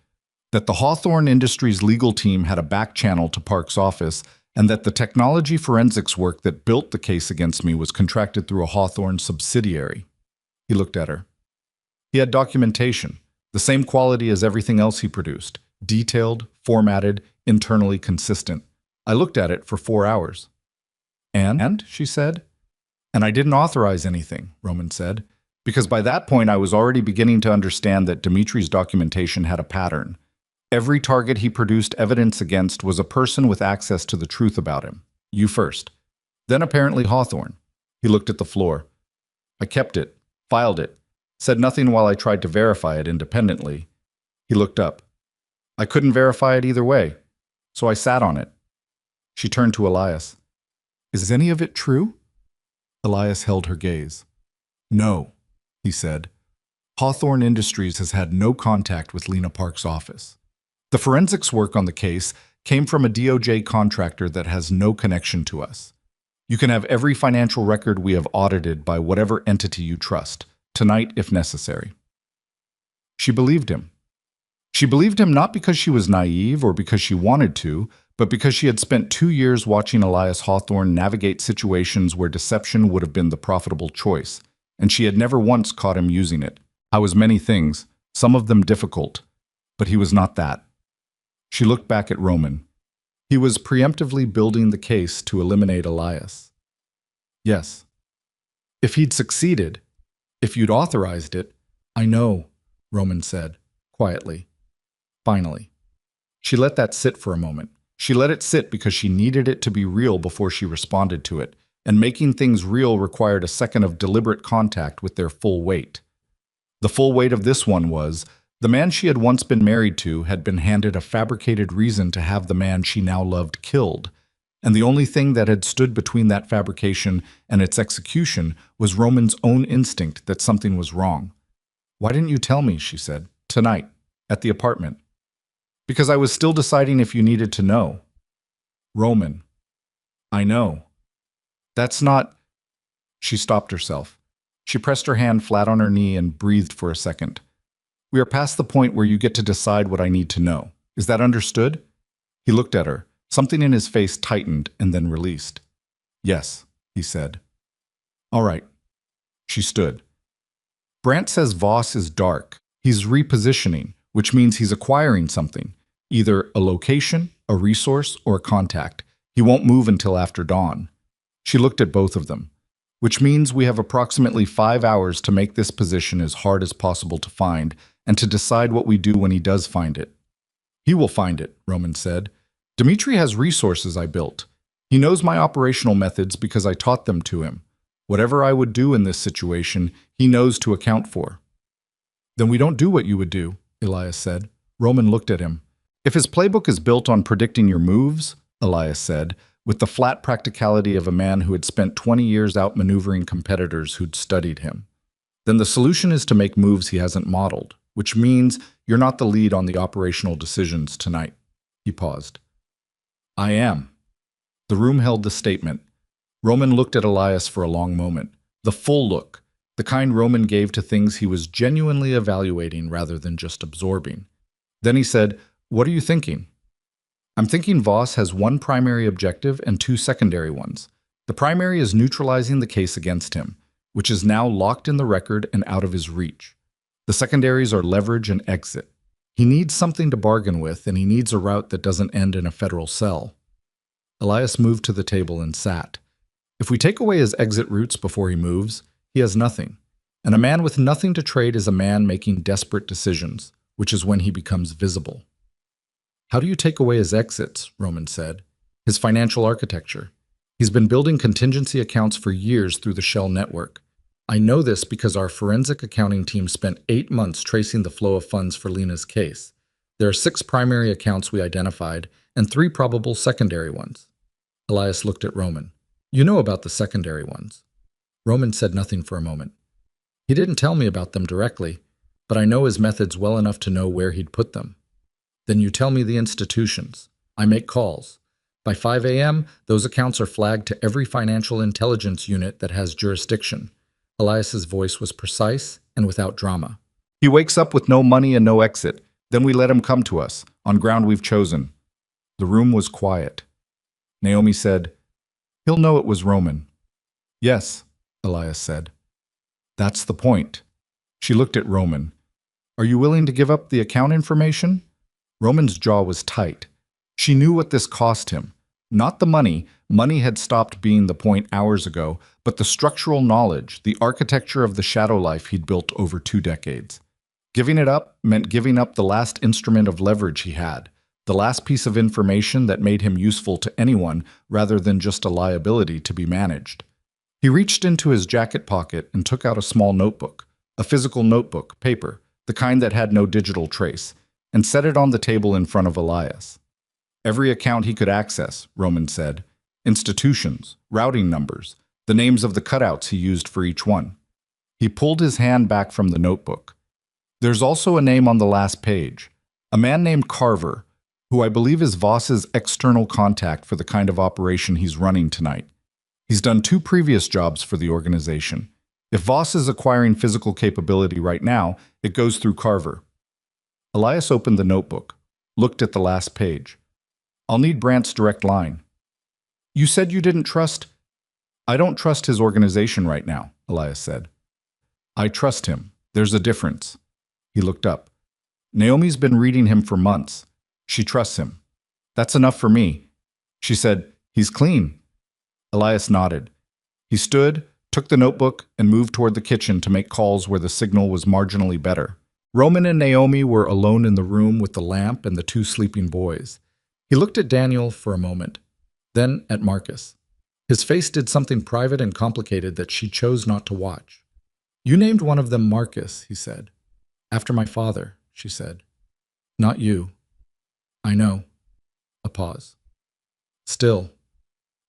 That the Hawthorne Industries legal team had a back channel to Park's office, and that the technology forensics work that built the case against me was contracted through a Hawthorne subsidiary. He looked at her. He had documentation, the same quality as everything else he produced, detailed, formatted, internally consistent. I looked at it for 4 hours. And, she said. And I didn't authorize anything, Roman said, because by that point I was already beginning to understand that Dimitri's documentation had a pattern. Every target he produced evidence against was a person with access to the truth about him. You first. Then apparently Hawthorne. He looked at the floor. I kept it, filed it, said nothing while I tried to verify it independently. He looked up. I couldn't verify it either way, so I sat on it. She turned to Elias. Is any of it true? Elias held her gaze. No, he said. Hawthorne Industries has had no contact with Lena Park's office. The forensics work on the case came from a DOJ contractor that has no connection to us. You can have every financial record we have audited by whatever entity you trust, tonight if necessary. She believed him. She believed him not because she was naive or because she wanted to, but because she had spent 2 years watching Elias Hawthorne navigate situations where deception would have been the profitable choice, and she had never once caught him using it. How was many things, some of them difficult, but he was not that. She looked back at Roman. He was preemptively building the case to eliminate Elias. Yes. If he'd succeeded, if you'd authorized it, I know, Roman said, quietly. Finally. She let that sit for a moment. She let it sit because she needed it to be real before she responded to it, and making things real required a second of deliberate contact with their full weight. The full weight of this one was, the man she had once been married to had been handed a fabricated reason to have the man she now loved killed, and the only thing that had stood between that fabrication and its execution was Roman's own instinct that something was wrong. Why didn't you tell me, she said, tonight, at the apartment? Because I was still deciding if you needed to know. Roman. I know. That's not... She stopped herself. She pressed her hand flat on her knee and breathed for a second. We are past the point where you get to decide what I need to know. Is that understood? He looked at her. Something in his face tightened and then released. Yes, he said. All right. She stood. Brandt says Voss is dark. He's repositioning, which means he's acquiring something, either a location, a resource, or a contact. He won't move until after dawn. She looked at both of them, which means we have approximately 5 hours to make this position as hard as possible to find and to decide what we do when he does find it. He will find it, Roman said. Dmitri has resources I built. He knows my operational methods because I taught them to him. Whatever I would do in this situation, he knows to account for. Then we don't do what you would do, Elias said. Roman looked at him. If his playbook is built on predicting your moves, Elias said, with the flat practicality of a man who had spent 20 years outmaneuvering competitors who'd studied him, then the solution is to make moves he hasn't modeled, which means you're not the lead on the operational decisions tonight. He paused. I am. The room held the statement. Roman looked at Elias for a long moment. The full look, the kind Roman gave to things he was genuinely evaluating rather than just absorbing. Then he said, "What are you thinking?" "I'm thinking Voss has one primary objective and two secondary ones. The primary is neutralizing the case against him, which is now locked in the record and out of his reach. The secondaries are leverage and exit. He needs something to bargain with, and he needs a route that doesn't end in a federal cell." Elias moved to the table and sat. "If we take away his exit routes before he moves, he has nothing. And a man with nothing to trade is a man making desperate decisions, which is when he becomes visible." "How do you take away his exits?" Roman said. "His financial architecture. He's been building contingency accounts for years through the Shell network. I know this because our forensic accounting team spent 8 months tracing the flow of funds for Lena's case. There are 6 primary accounts we identified and 3 probable secondary ones." Elias looked at Roman. "You know about the secondary ones." Roman said nothing for a moment. "He didn't tell me about them directly, but I know his methods well enough to know where he'd put them." "Then you tell me the institutions. I make calls. By 5 a.m., those accounts are flagged to every financial intelligence unit that has jurisdiction." Elias's voice was precise and without drama. "He wakes up with no money and no exit. Then we let him come to us, on ground we've chosen." The room was quiet. Naomi said, "He'll know it was Roman." "Yes," Elias said. "That's the point." She looked at Roman. "Are you willing to give up the account information?" Roman's jaw was tight. She knew what this cost him. Not the money. Money had stopped being the point hours ago, but the structural knowledge, the architecture of the shadow life he'd built over 2 decades. Giving it up meant giving up the last instrument of leverage he had, the last piece of information that made him useful to anyone rather than just a liability to be managed. He reached into his jacket pocket and took out a small notebook, a physical notebook, paper, the kind that had no digital trace, and set it on the table in front of Elias. "Every account he could access," Roman said. "Institutions, routing numbers, the names of the cutouts he used for each one." He pulled his hand back from the notebook. "There's also a name on the last page, a man named Carver, who I believe is Voss's external contact for the kind of operation he's running tonight. He's done 2 previous jobs for the organization. If Voss is acquiring physical capability right now, it goes through Carver." Elias opened the notebook, looked at the last page. "I'll need Brandt's direct line." "You said you didn't trust—" "I don't trust his organization right now," Elias said. "I trust him. There's a difference." He looked up. "Naomi's been reading him for months. She trusts him. That's enough for me." She said, "He's clean." Elias nodded. He stood, took the notebook, and moved toward the kitchen to make calls where the signal was marginally better. Roman and Naomi were alone in the room with the lamp and the 2 sleeping boys. He looked at Daniel for a moment, then at Marcus. His face did something private and complicated that she chose not to watch. "You named one of them Marcus," he said. "After my father," she said. "Not you." "I know." A pause. "Still."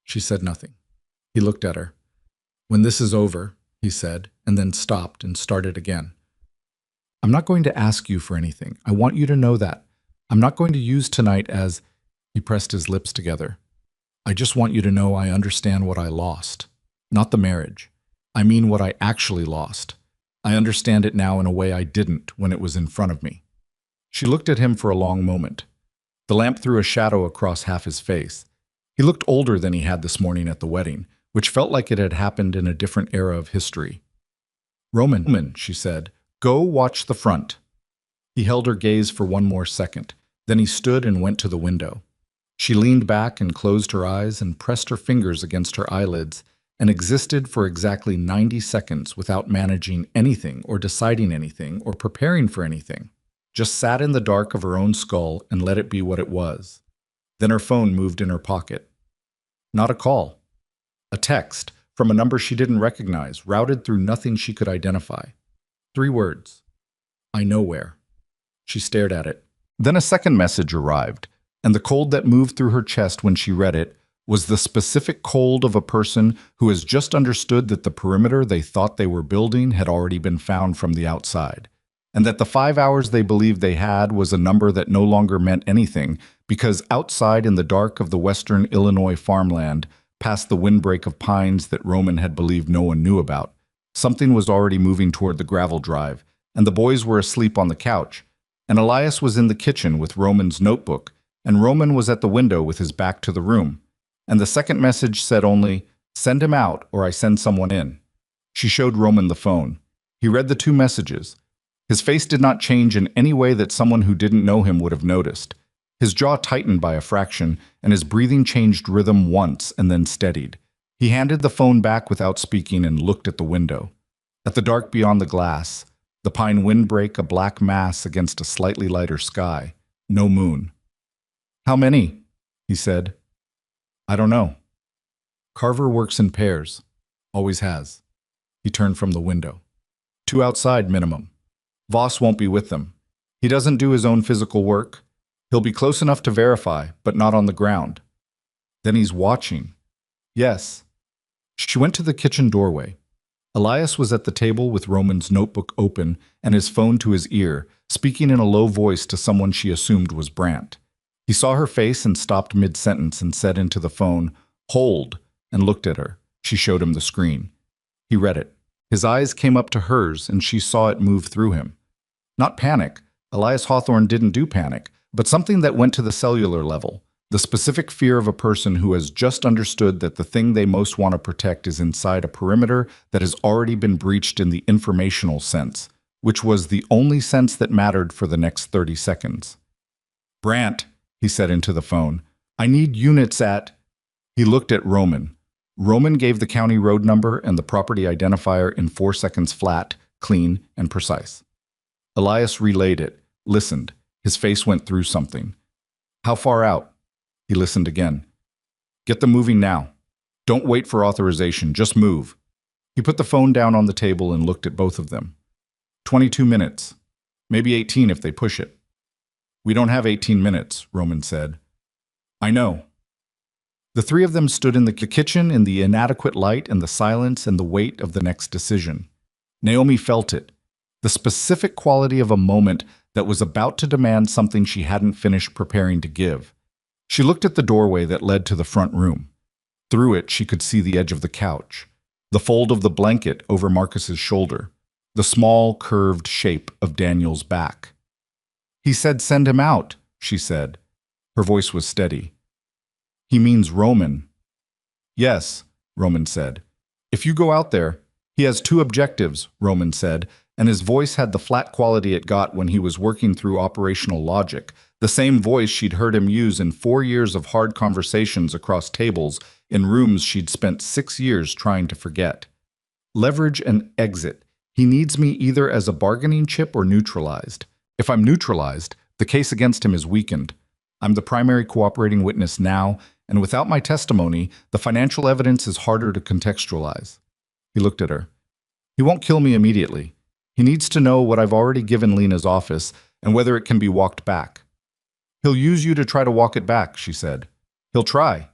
She said nothing. He looked at her. "When this is over," he said, and then stopped and started again. "I'm not going to ask you for anything. I want you to know that. I'm not going to use tonight as—" He pressed his lips together. "I just want you to know I understand what I lost. Not the marriage. I mean what I actually lost. I understand it now in a way I didn't when it was in front of me." She looked at him for a long moment. The lamp threw a shadow across half his face. He looked older than he had this morning at the wedding, which felt like it had happened in a different era of history. "Roman," she said, "go watch the front." He held her gaze for one more second. Then he stood and went to the window. She leaned back and closed her eyes and pressed her fingers against her eyelids and existed for exactly 90 seconds without managing anything or deciding anything or preparing for anything. Just sat in the dark of her own skull and let it be what it was. Then her phone moved in her pocket. Not a call. A text from a number she didn't recognize, routed through nothing she could identify. 3 words. "I know where." She stared at it. Then a second message arrived, and the cold that moved through her chest when she read it was the specific cold of a person who has just understood that the perimeter they thought they were building had already been found from the outside, and that the 5 hours they believed they had was a number that no longer meant anything because outside in the dark of the western Illinois farmland, past the windbreak of pines that Roman had believed no one knew about, something was already moving toward the gravel drive, and the boys were asleep on the couch, and Elias was in the kitchen with Roman's notebook, and Roman was at the window with his back to the room. And the second message said only, "Send him out or I send someone in." She showed Roman the phone. He read the two messages. His face did not change in any way that someone who didn't know him would have noticed. His jaw tightened by a fraction, and his breathing changed rhythm once and then steadied. He handed the phone back without speaking and looked at the window. At the dark beyond the glass, the pine windbreak a black mass against a slightly lighter sky. No moon. "How many?" he said. "I don't know. Carver works in pairs. Always has." He turned from the window. "Two outside minimum. Voss won't be with them. He doesn't do his own physical work. He'll be close enough to verify, but not on the ground." "Then he's watching." "Yes." She went to the kitchen doorway. Elias was at the table with Roman's notebook open and his phone to his ear, speaking in a low voice to someone she assumed was Brandt. He saw her face and stopped mid-sentence and said into the phone, "Hold," and looked at her. She showed him the screen. He read it. His eyes came up to hers, and she saw it move through him. Not panic. Elias Hawthorne didn't do panic, but something that went to the cellular level. The specific fear of a person who has just understood that the thing they most want to protect is inside a perimeter that has already been breached in the informational sense, which was the only sense that mattered for the next 30 seconds. "Brandt," he said into the phone, "I need units at—" He looked at Roman. Roman gave the county road number and the property identifier in 4 seconds flat, clean, and precise. Elias relayed it, listened. His face went through something. "How far out?" He listened again. "Get them moving now. Don't wait for authorization, just move." He put the phone down on the table and looked at both of them. 22 minutes. Maybe 18 if they push it." "We don't have 18 minutes, Roman said. "I know." The three of them stood in the kitchen in the inadequate light and the silence and the weight of the next decision. Naomi felt it, the specific quality of a moment that was about to demand something she hadn't finished preparing to give. She looked at the doorway that led to the front room. Through it, she could see the edge of the couch, the fold of the blanket over Marcus's shoulder, the small, curved shape of Daniel's back. "He said send him out," she said. Her voice was steady. "He means Roman." "Yes," Roman said. "If you go out there—" "He has two objectives," Roman said, and his voice had the flat quality it got when he was working through operational logic, the same voice she'd heard him use in 4 years of hard conversations across tables in rooms she'd spent 6 years trying to forget. "Leverage and exit. He needs me either as a bargaining chip or neutralized. If I'm neutralized, the case against him is weakened. I'm the primary cooperating witness now, and without my testimony, the financial evidence is harder to contextualize." He looked at her. "He won't kill me immediately. He needs to know what I've already given Lena's office and whether it can be walked back." "He'll use you to try to walk it back," she said. "He'll try."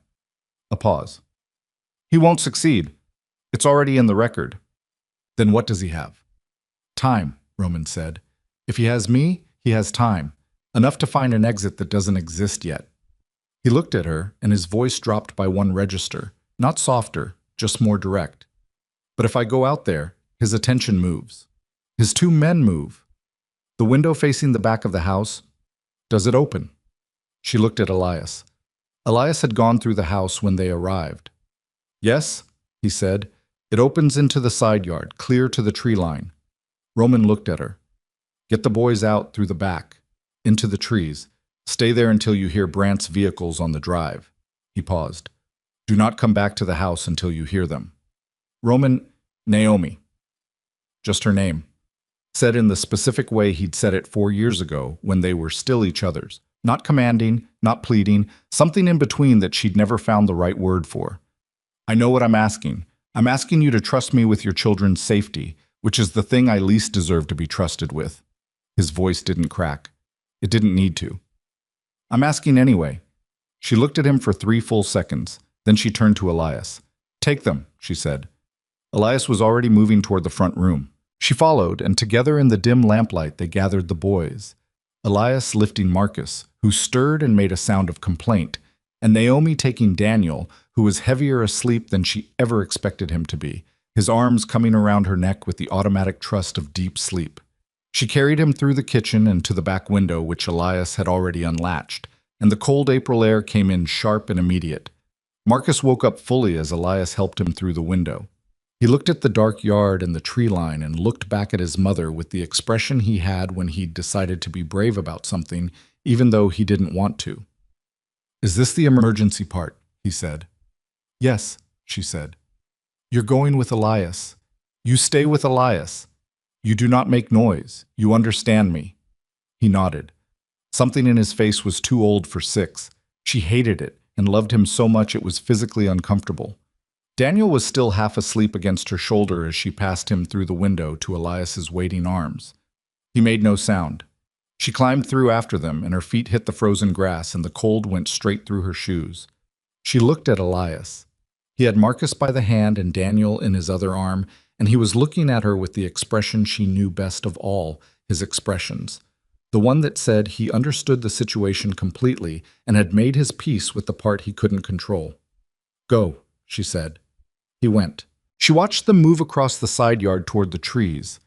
A pause. "He won't succeed. It's already in the record." "Then what does he have?" "Time," Roman said. "If he has me, he has time. Enough to find an exit that doesn't exist yet." He looked at her, and his voice dropped by 1 register, not softer, just more direct. "But if I go out there, his attention moves. His 2 men move. The window facing the back of the house, does it open?" She looked at Elias. Elias had gone through the house when they arrived. "Yes," he said. "It opens into the side yard, clear to the tree line." Roman looked at her. "Get the boys out through the back, into the trees. Stay there until you hear Brandt's vehicles on the drive." He paused. "Do not come back to the house until you hear them." Roman, Naomi. Just her name. Said in the specific way he'd said it 4 years ago when they were still each other's. Not commanding, not pleading, something in between that she'd never found the right word for. "I know what I'm asking. I'm asking you to trust me with your children's safety, which is the thing I least deserve to be trusted with." His voice didn't crack. It didn't need to. "I'm asking anyway." She looked at him for 3 full seconds. Then she turned to Elias. "Take them," she said. Elias was already moving toward the front room. She followed, and together in the dim lamplight they gathered the boys. Elias lifting Marcus, who stirred and made a sound of complaint, and Naomi taking Daniel, who was heavier asleep than she ever expected him to be, his arms coming around her neck with the automatic trust of deep sleep. She carried him through the kitchen and to the back window, which Elias had already unlatched, and the cold April air came in sharp and immediate. Marcus woke up fully as Elias helped him through the window. He looked at the dark yard and the tree line and looked back at his mother with the expression he had when he'd decided to be brave about something, even though he didn't want to. "Is this the emergency part?" he said. "Yes," she said. "You're going with Elias. You stay with Elias. You do not make noise. You understand me." He nodded. Something in his face was too old for Six. She hated it and loved him so much it was physically uncomfortable. Daniel was still half asleep against her shoulder as she passed him through the window to Elias's waiting arms. He made no sound. She climbed through after them, and her feet hit the frozen grass, and the cold went straight through her shoes. She looked at Elias. He had Marcus by the hand and Daniel in his other arm, and he was looking at her with the expression she knew best of all his expressions. The one that said he understood the situation completely and had made his peace with the part he couldn't control. "Go," she said. He went. She watched them move across the side yard toward the trees.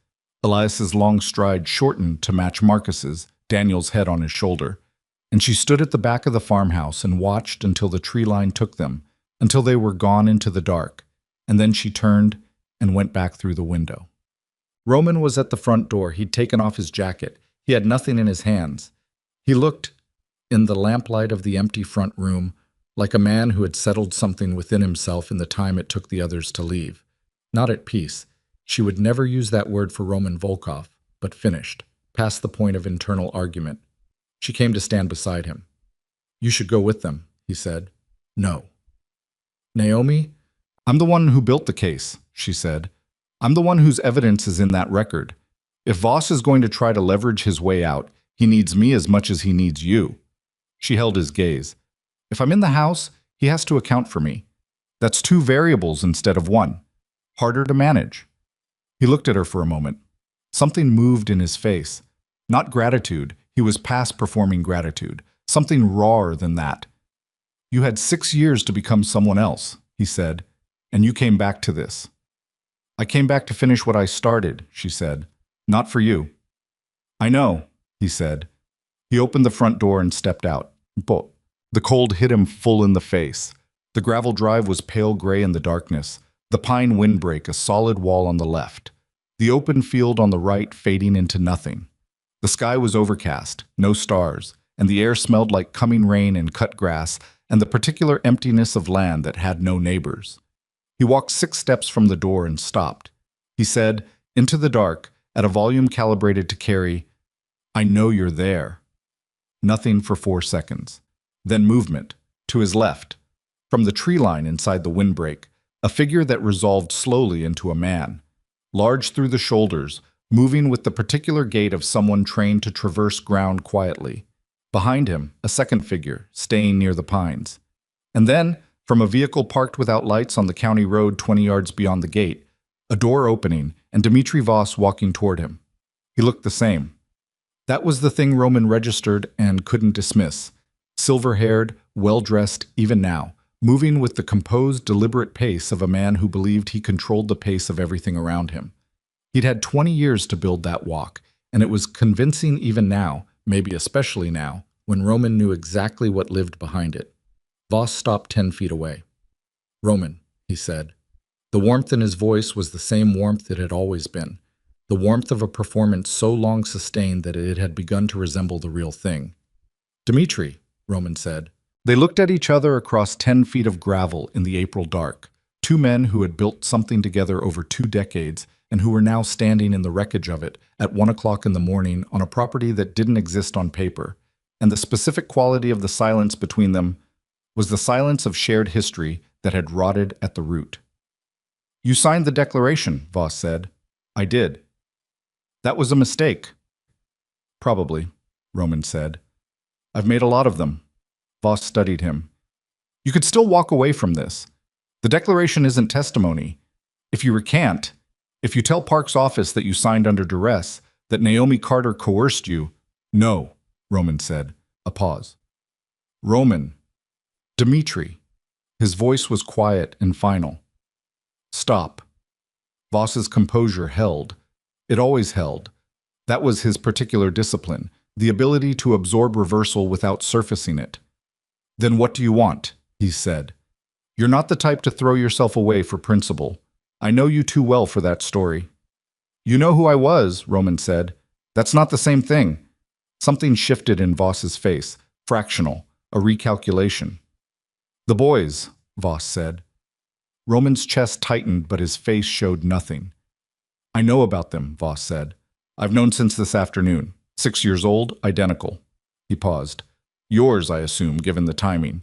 Elias's long stride shortened to match Marcus's, Daniel's head on his shoulder, and she stood at the back of the farmhouse and watched until the tree line took them, until they were gone into the dark, and then she turned and went back through the window. Roman was at the front door. He'd taken off his jacket. He had nothing in his hands. He looked, in the lamplight of the empty front room, like a man who had settled something within himself in the time it took the others to leave. Not at peace. She would never use that word for Roman Volkov, but finished, past the point of internal argument. She came to stand beside him. "You should go with them," he said. "No." "Naomi, I'm the one who built the case," she said. "I'm the one whose evidence is in that record. If Voss is going to try to leverage his way out, he needs me as much as he needs you." She held his gaze. "If I'm in the house, he has to account for me. That's two variables instead of one. Harder to manage." He looked at her for a moment. Something moved in his face. Not gratitude. He was past performing gratitude. Something rawer than that. "You had 6 years to become someone else," he said, "and you came back to this." "I came back to finish what I started," she said. "Not for you." "I know," he said. He opened the front door and stepped out. But the cold hit him full in the face. The gravel drive was pale gray in the darkness, the pine windbreak a solid wall on the left, the open field on the right fading into nothing. The sky was overcast, no stars, and the air smelled like coming rain and cut grass and the particular emptiness of land that had no neighbors. He walked 6 steps from the door and stopped. He said, into the dark, at a volume calibrated to carry, "I know you're there." Nothing for 4 seconds. Then movement, to his left. From the tree line inside the windbreak, a figure that resolved slowly into a man. Large through the shoulders, moving with the particular gait of someone trained to traverse ground quietly. Behind him, a second figure, staying near the pines. And then, from a vehicle parked without lights on the county road 20 yards beyond the gate, a door opening and Dmitri Voss walking toward him. He looked the same. That was the thing Roman registered and couldn't dismiss. Silver-haired, well-dressed even now, moving with the composed, deliberate pace of a man who believed he controlled the pace of everything around him. He'd had 20 years to build that walk, and it was convincing even now, maybe especially now, when Roman knew exactly what lived behind it. Voss stopped 10 feet away. "Roman," he said. The warmth in his voice was the same warmth it had always been, the warmth of a performance so long sustained that it had begun to resemble the real thing. "Dmitri," Roman said. They looked at each other across 10 feet of gravel in the April dark, 2 men who had built something together over 2 decades and who were now standing in the wreckage of it at 1 o'clock in the morning on a property that didn't exist on paper, and the specific quality of the silence between them was the silence of shared history that had rotted at the root. "You signed the declaration," Voss said. "I did." "That was a mistake." "Probably," Roman said. "I've made a lot of them." Voss studied him. "You could still walk away from this. The declaration isn't testimony. If you recant, if you tell Park's office that you signed under duress, that Naomi Carter coerced you—" "No," Roman said. A pause. "Roman. Dmitri." His voice was quiet and final. "Stop." Voss's composure held. It always held. That was his particular discipline, the ability to absorb reversal without surfacing it. "Then what do you want?" he said. "You're not the type to throw yourself away for principle. I know you too well for that story." "You know who I was," Roman said. "That's not the same thing." Something shifted in Voss's face, fractional, a recalculation. "The boys," Voss said. Roman's chest tightened, but his face showed nothing. "I know about them," Voss said. "I've known since this afternoon. 6 years old, identical." He paused. "Yours, I assume, given the timing."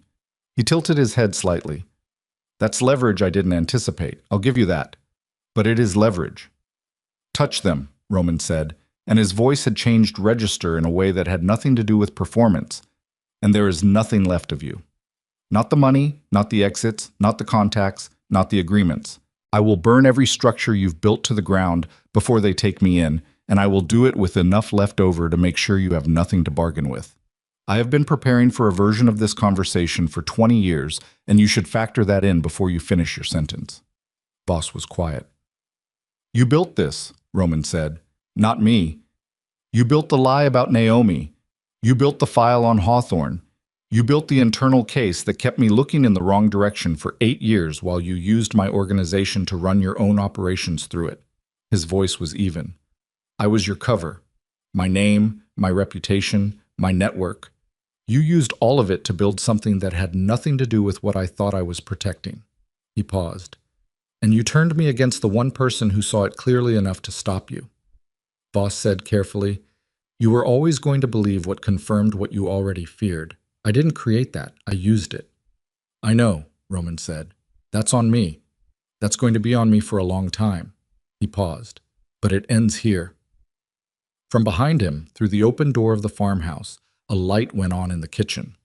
He tilted his head slightly. "That's leverage I didn't anticipate. I'll give you that. But it is leverage." "Touch them," Roman said, and his voice had changed register in a way that had nothing to do with performance. "And there is nothing left of you. Not the money, not the exits, not the contacts, not the agreements. I will burn every structure you've built to the ground before they take me in, and I will do it with enough left over to make sure you have nothing to bargain with. I have been preparing for a version of this conversation for 20 years, and you should factor that in before you finish your sentence." Voss was quiet. "You built this," Roman said. "Not me. You built the lie about Naomi. You built the file on Hawthorne. You built the internal case that kept me looking in the wrong direction for 8 years while you used my organization to run your own operations through it." His voice was even. "I was your cover. My name, my reputation, my network. You used all of it to build something that had nothing to do with what I thought I was protecting." He paused. "And you turned me against the one person who saw it clearly enough to stop you." Voss said carefully, "You were always going to believe what confirmed what you already feared. I didn't create that. I used it." "I know," Roman said. "That's on me. That's going to be on me for a long time." He paused. "But it ends here." From behind him, through the open door of the farmhouse, a light went on in the kitchen.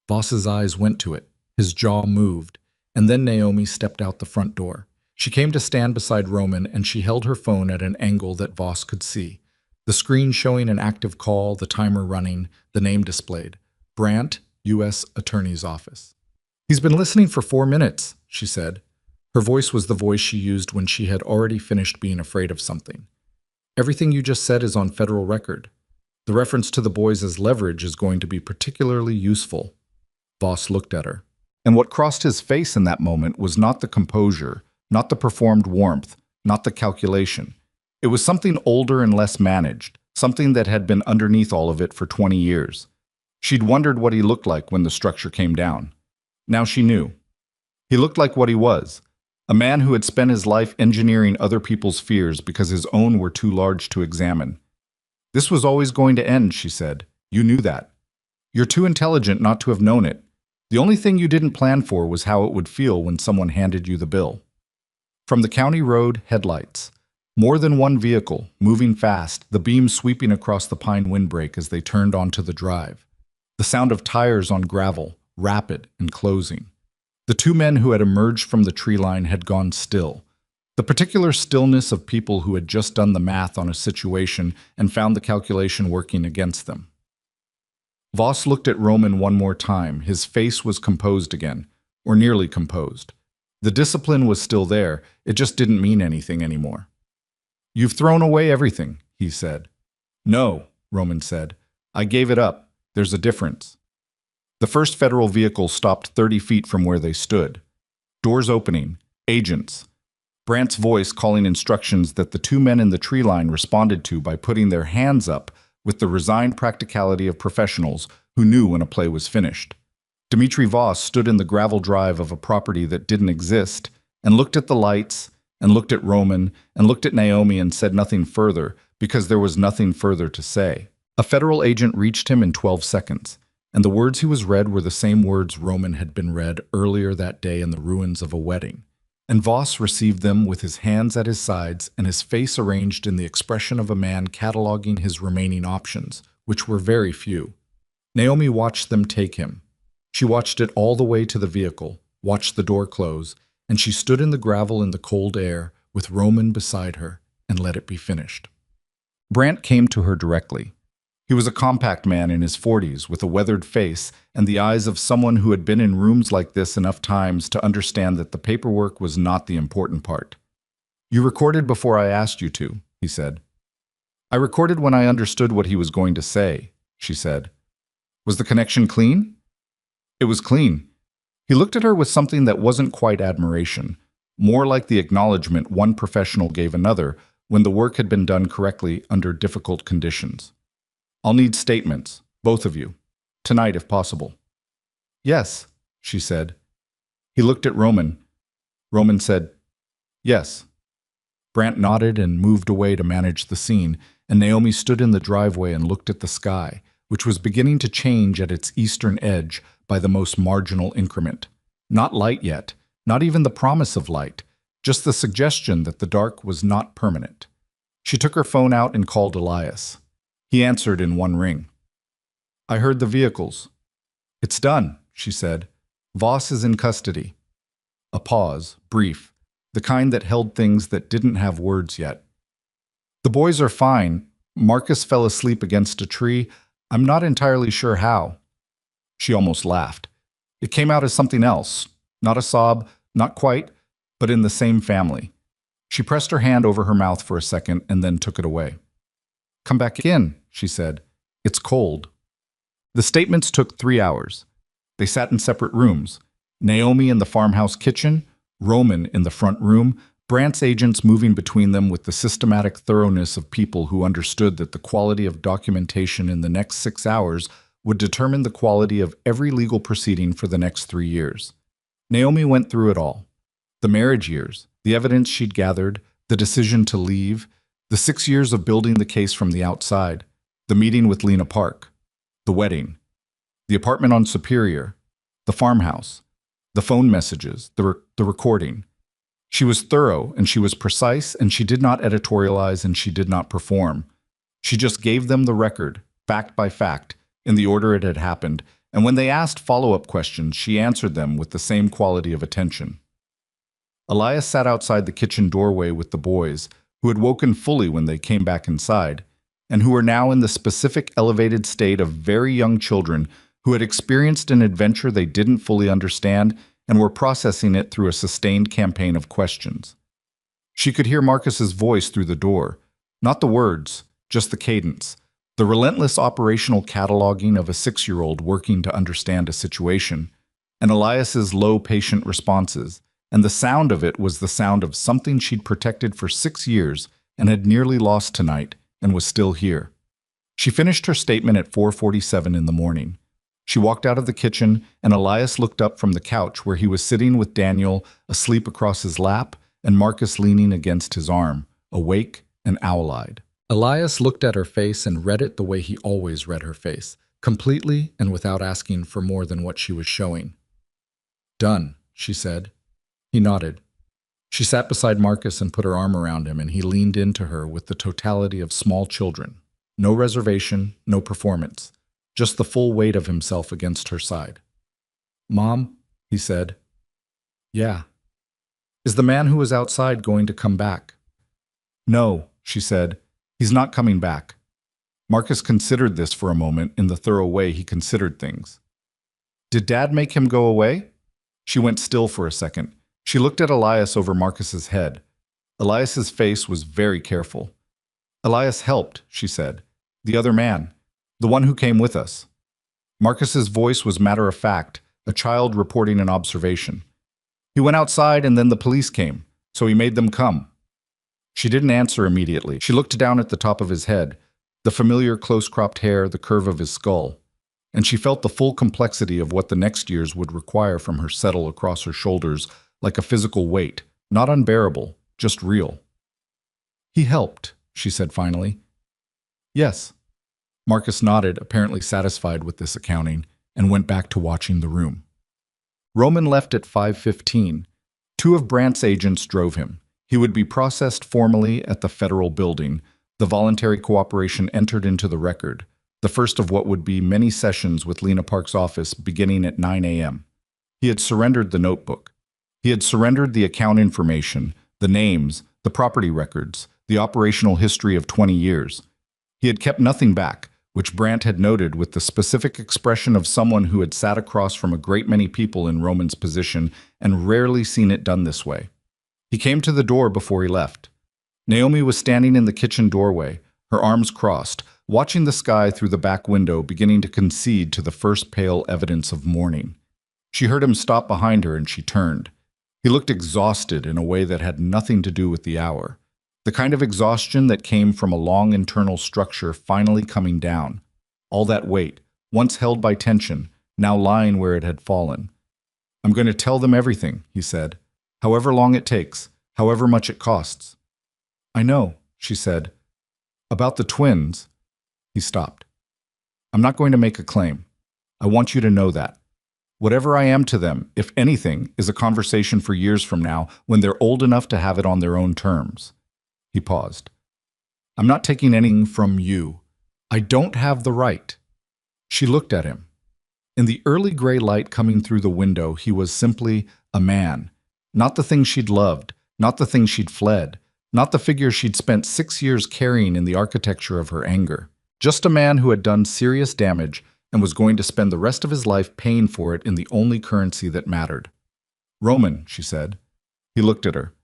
Voss's eyes went to it. His jaw moved. And then Naomi stepped out the front door. She came to stand beside Roman, and she held her phone at an angle that Voss could see. The screen showing an active call, the timer running, the name displayed. Brandt, U.S. Attorney's Office. "He's been listening for 4 minutes, she said. Her voice was the voice she used when she had already finished being afraid of something. "Everything you just said is on federal record. The reference to the boys as leverage is going to be particularly useful." Voss looked at her. And what crossed his face in that moment was not the composure, not the performed warmth, not the calculation. It was something older and less managed, something that had been underneath all of it for 20 years. She'd wondered what he looked like when the structure came down. Now she knew. He looked like what he was, a man who had spent his life engineering other people's fears because his own were too large to examine. "This was always going to end," she said. "You knew that. You're too intelligent not to have known it. The only thing you didn't plan for was how it would feel when someone handed you the bill." From the county road, headlights. More than one vehicle, moving fast, the beams sweeping across the pine windbreak as they turned onto the drive. The sound of tires on gravel, rapid and closing. The 2 men who had emerged from the tree line had gone still. The particular stillness of people who had just done the math on a situation and found the calculation working against them. Voss looked at Roman one more time. His face was composed again, or nearly composed. The discipline was still there, it just didn't mean anything anymore. "You've thrown away everything," he said. "No," Roman said. "I gave it up. There's a difference." The first federal vehicle stopped 30 feet from where they stood. Doors opening. Agents. Brandt's voice calling instructions that the 2 men in the tree line responded to by putting their hands up with the resigned practicality of professionals who knew when a play was finished. Dmitri Voss stood in the gravel drive of a property that didn't exist and looked at the lights and looked at Roman and looked at Naomi and said nothing further because there was nothing further to say. A federal agent reached him in 12 seconds, and the words he was read were the same words Roman had been read earlier that day in the ruins of a wedding. And Voss received them with his hands at his sides and his face arranged in the expression of a man cataloging his remaining options, which were very few. Naomi watched them take him. She watched it all the way to the vehicle, watched the door close, and she stood in the gravel in the cold air with Roman beside her and let it be finished. Brandt came to her directly. He was a compact man in his 40s with a weathered face and the eyes of someone who had been in rooms like this enough times to understand that the paperwork was not the important part. "You recorded before I asked you to," he said. I recorded when I understood what he was going to say, she said. Was the connection clean? It was clean. He looked at her with something that wasn't quite admiration, more like the acknowledgement one professional gave another when the work had been done correctly under difficult conditions. I'll need statements, both of you. Tonight, if possible. Yes, she said. He looked at Roman. Roman said, yes. Brant nodded and moved away to manage the scene, and Naomi stood in the driveway and looked at the sky, which was beginning to change at its eastern edge by the most marginal increment. Not light yet, not even the promise of light, just the suggestion that the dark was not permanent. She took her phone out and called Elias. He answered in one ring. I heard the vehicles. It's done, she said. Voss is in custody. A pause, brief, the kind that held things that didn't have words yet. The boys are fine. Marcus fell asleep against a tree. I'm not entirely sure how. She almost laughed. It came out as something else. Not a sob, not quite, but in the same family. She pressed her hand over her mouth for a second and then took it away. Come back in, she said. It's cold. The statements took 3 hours. They sat in separate rooms. Naomi in the farmhouse kitchen, Roman in the front room, Brant's agents moving between them with the systematic thoroughness of people who understood that the quality of documentation in the next 6 hours would determine the quality of every legal proceeding for the next 3 years. Naomi went through it all. The marriage years, the evidence she'd gathered, the decision to leave, the 6 years of building the case from the outside, the meeting with Lena Park, the wedding, the apartment on Superior, the farmhouse, the phone messages, the recording. She was thorough and she was precise and she did not editorialize and she did not perform. She just gave them the record, fact by fact, in the order it had happened, and when they asked follow-up questions, she answered them with the same quality of attention. Elias sat outside the kitchen doorway with the boys, who had woken fully when they came back inside, and who were now in the specific elevated state of very young children who had experienced an adventure they didn't fully understand and were processing it through a sustained campaign of questions. She could hear Marcus's voice through the door, not the words, just the cadence, the relentless operational cataloging of a 6-year-old working to understand a situation, and Elias's low, patient responses, and the sound of it was the sound of something she'd protected for 6 years and had nearly lost tonight and was still here. She finished her statement at 4:47 in the morning. She walked out of the kitchen, and Elias looked up from the couch where he was sitting with Daniel asleep across his lap and Marcus leaning against his arm, awake and owl-eyed. Elias looked at her face and read it the way he always read her face, completely and without asking for more than what she was showing. Done, she said. He nodded. She sat beside Marcus and put her arm around him, and he leaned into her with the totality of small children. No reservation, no performance. Just the full weight of himself against her side. Mom, he said. Yeah. Is the man who was outside going to come back? No, she said. He's not coming back. Marcus considered this for a moment in the thorough way he considered things. Did Dad make him go away? She went still for a second. She looked at Elias over Marcus's head. Elias's face was very careful. Elias helped, she said. The other man. The one who came with us. Marcus's voice was matter-of-fact, a child reporting an observation. He went outside and then the police came, so he made them come. She didn't answer immediately. She looked down at the top of his head, the familiar close-cropped hair, the curve of his skull, and she felt the full complexity of what the next years would require from her settle across her shoulders like a physical weight, not unbearable, just real. He helped, she said finally. Yes. Marcus nodded, apparently satisfied with this accounting, and went back to watching the room. Roman left at 5:15. 2 of Brant's agents drove him. He would be processed formally at the federal building. The voluntary cooperation entered into the record, the first of what would be many sessions with Lena Park's office beginning at 9 a.m. He had surrendered the notebook. He had surrendered the account information, the names, the property records, the operational history of 20 years. He had kept nothing back, which Brant had noted with the specific expression of someone who had sat across from a great many people in Roman's position and rarely seen it done this way. He came to the door before he left. Naomi was standing in the kitchen doorway, her arms crossed, watching the sky through the back window beginning to concede to the first pale evidence of morning. She heard him stop behind her and she turned. He looked exhausted in a way that had nothing to do with the hour. The kind of exhaustion that came from a long internal structure finally coming down. All that weight, once held by tension, now lying where it had fallen. "I'm going to tell them everything," he said. "However long it takes, however much it costs." "I know," she said. "About the twins." He stopped. "I'm not going to make a claim. I want you to know that. Whatever I am to them, if anything, is a conversation for years from now when they're old enough to have it on their own terms." He paused. "I'm not taking anything from you. I don't have the right." She looked at him. In the early gray light coming through the window, he was simply a man. Not the thing she'd loved, not the thing she'd fled, not the figure she'd spent 6 years carrying in the architecture of her anger. Just a man who had done serious damage and was going to spend the rest of his life paying for it in the only currency that mattered. "Roman," she said. He looked at her.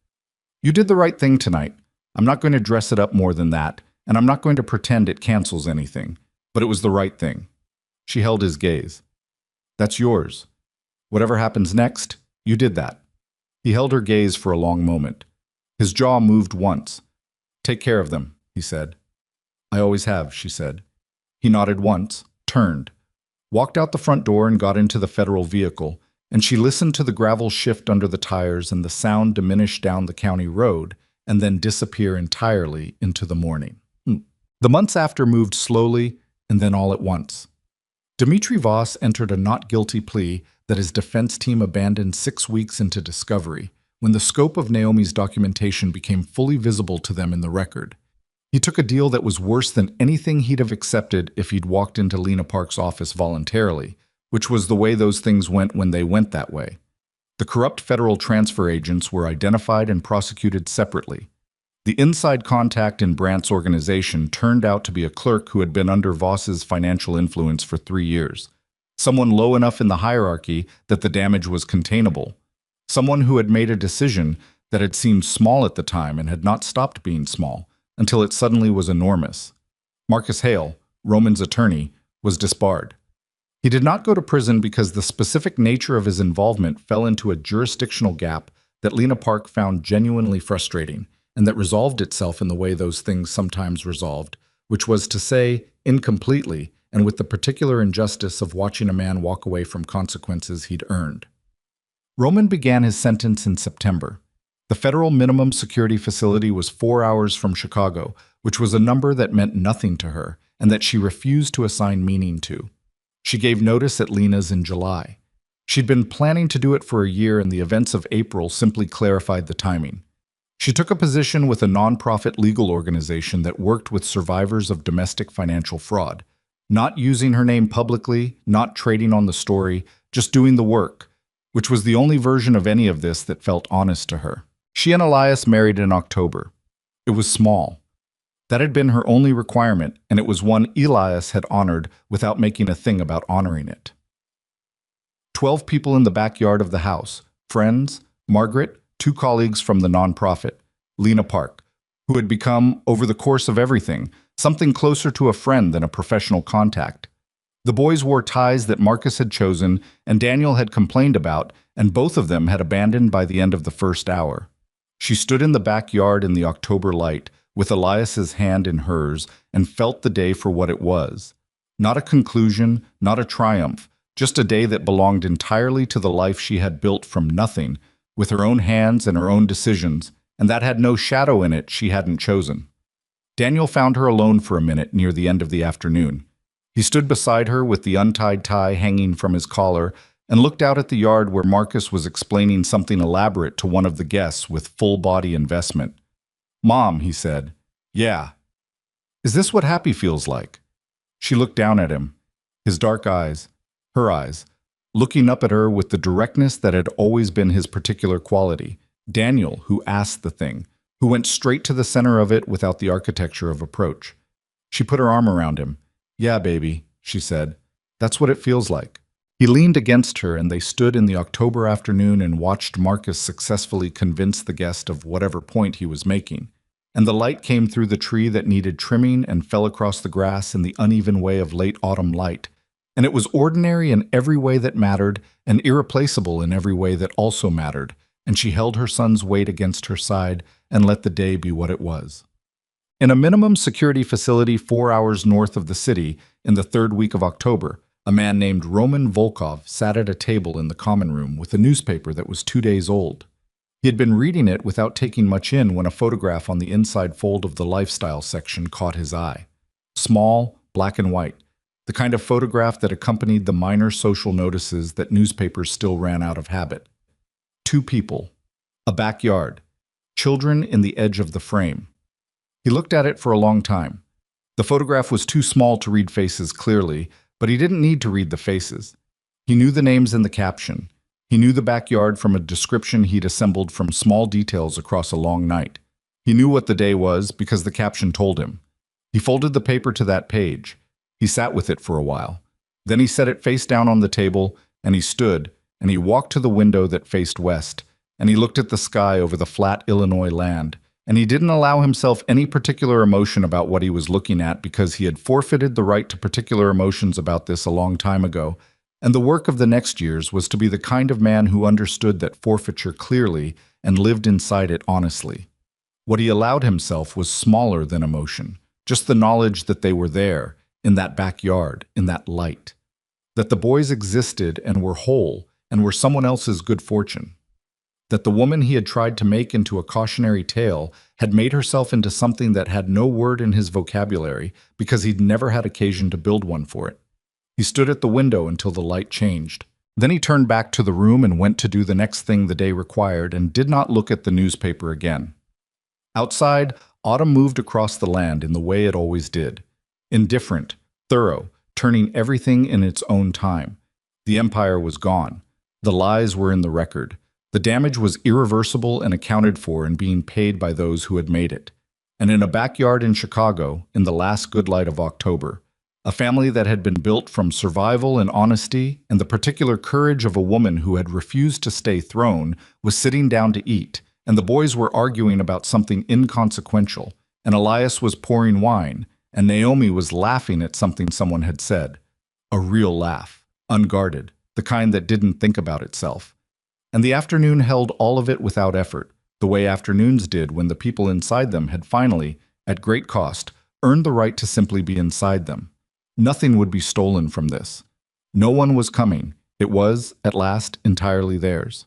"You did the right thing tonight. I'm not going to dress it up more than that, and I'm not going to pretend it cancels anything, but it was the right thing." She held his gaze. "That's yours. Whatever happens next, you did that." He held her gaze for a long moment. His jaw moved once. "Take care of them," he said. "I always have," she said. He nodded once, turned, walked out the front door and got into the federal vehicle, and she listened to the gravel shift under the tires and the sound diminish down the county road and then disappear entirely into the morning. The months after moved slowly and then all at once. Dmitry Voss entered a not guilty plea that his defense team abandoned 6 weeks into discovery, when the scope of Naomi's documentation became fully visible to them in the record. He took a deal that was worse than anything he'd have accepted if he'd walked into Lena Park's office voluntarily, which was the way those things went when they went that way. The corrupt federal transfer agents were identified and prosecuted separately. The inside contact in Brandt's organization turned out to be a clerk who had been under Voss's financial influence for 3 years. Someone low enough in the hierarchy that the damage was containable. Someone who had made a decision that had seemed small at the time and had not stopped being small until it suddenly was enormous. Marcus Hale, Roman's attorney, was disbarred. He did not go to prison because the specific nature of his involvement fell into a jurisdictional gap that Lena Park found genuinely frustrating, and that resolved itself in the way those things sometimes resolved, which was to say, incompletely, and with the particular injustice of watching a man walk away from consequences he'd earned. Roman began his sentence in September. The federal minimum security facility was 4 hours from Chicago, which was a number that meant nothing to her, and that she refused to assign meaning to. She gave notice at Lena's in July. She'd been planning to do it for a year, and the events of April simply clarified the timing. She took a position with a nonprofit legal organization that worked with survivors of domestic financial fraud. Not using her name publicly, not trading on the story, just doing the work, which was the only version of any of this that felt honest to her. She and Elias married in October. It was small. That had been her only requirement, and it was one Elias had honored without making a thing about honoring it. 12 people in the backyard of the house, friends, Margaret, 2 colleagues from the nonprofit, Lena Park, who had become, over the course of everything, something closer to a friend than a professional contact. The boys wore ties that Marcus had chosen and Daniel had complained about, and both of them had abandoned by the end of the first hour. She stood in the backyard in the October light, with Elias's hand in hers, and felt the day for what it was. Not a conclusion, not a triumph, just a day that belonged entirely to the life she had built from nothing, with her own hands and her own decisions, and that had no shadow in it she hadn't chosen. Daniel found her alone for a minute near the end of the afternoon. He stood beside her with the untied tie hanging from his collar and looked out at the yard where Marcus was explaining something elaborate to one of the guests with full-body investment. "Mom," he said. "Yeah. Is this what happy feels like?" She looked down at him, his dark eyes, her eyes, looking up at her with the directness that had always been his particular quality. Daniel, who asked the thing, who went straight to the center of it without the architecture of approach. She put her arm around him. "Yeah, baby," she said. "That's what it feels like." He leaned against her, and they stood in the October afternoon and watched Marcus successfully convince the guest of whatever point he was making. and the light came through the tree that needed trimming and fell across the grass in the uneven way of late autumn light. And it was ordinary in every way that mattered, and irreplaceable in every way that also mattered, and she held her son's weight against her side and let the day be what it was. In a minimum security facility 4 hours north of the city, in the third week of October, a man named Roman Volkov sat at a table in the common room with a newspaper that was 2 days old. He had been reading it without taking much in when a photograph on the inside fold of the lifestyle section caught his eye. Small, black and white, the kind of photograph that accompanied the minor social notices that newspapers still ran out of habit. 2 people, a backyard, children in the edge of the frame. He looked at it for a long time. The photograph was too small to read faces clearly, but he didn't need to read the faces. He knew the names in the caption. He knew the backyard from a description he'd assembled from small details across a long night. He knew what the day was because the caption told him. He folded the paper to that page. He sat with it for a while. Then he set it face down on the table, and he stood, and he walked to the window that faced west, and he looked at the sky over the flat Illinois land, and he didn't allow himself any particular emotion about what he was looking at because he had forfeited the right to particular emotions about this a long time ago, and the work of the next years was to be the kind of man who understood that forfeiture clearly and lived inside it honestly. What he allowed himself was smaller than emotion, just the knowledge that they were there, in that backyard, in that light. That the boys existed and were whole and were someone else's good fortune. That the woman he had tried to make into a cautionary tale had made herself into something that had no word in his vocabulary because he'd never had occasion to build one for it. He stood at the window until the light changed. Then he turned back to the room and went to do the next thing the day required and did not look at the newspaper again. Outside, autumn moved across the land in the way it always did. Indifferent, thorough, turning everything in its own time. The empire was gone. The lies were in the record. The damage was irreversible and accounted for and being paid by those who had made it. And in a backyard in Chicago, in the last good light of October, a family that had been built from survival and honesty and the particular courage of a woman who had refused to stay thrown was sitting down to eat, and the boys were arguing about something inconsequential, and Elias was pouring wine, and Naomi was laughing at something someone had said. A real laugh, unguarded, the kind that didn't think about itself. And the afternoon held all of it without effort, the way afternoons did when the people inside them had finally, at great cost, earned the right to simply be inside them. Nothing would be stolen from this. No one was coming. It was, at last, entirely theirs.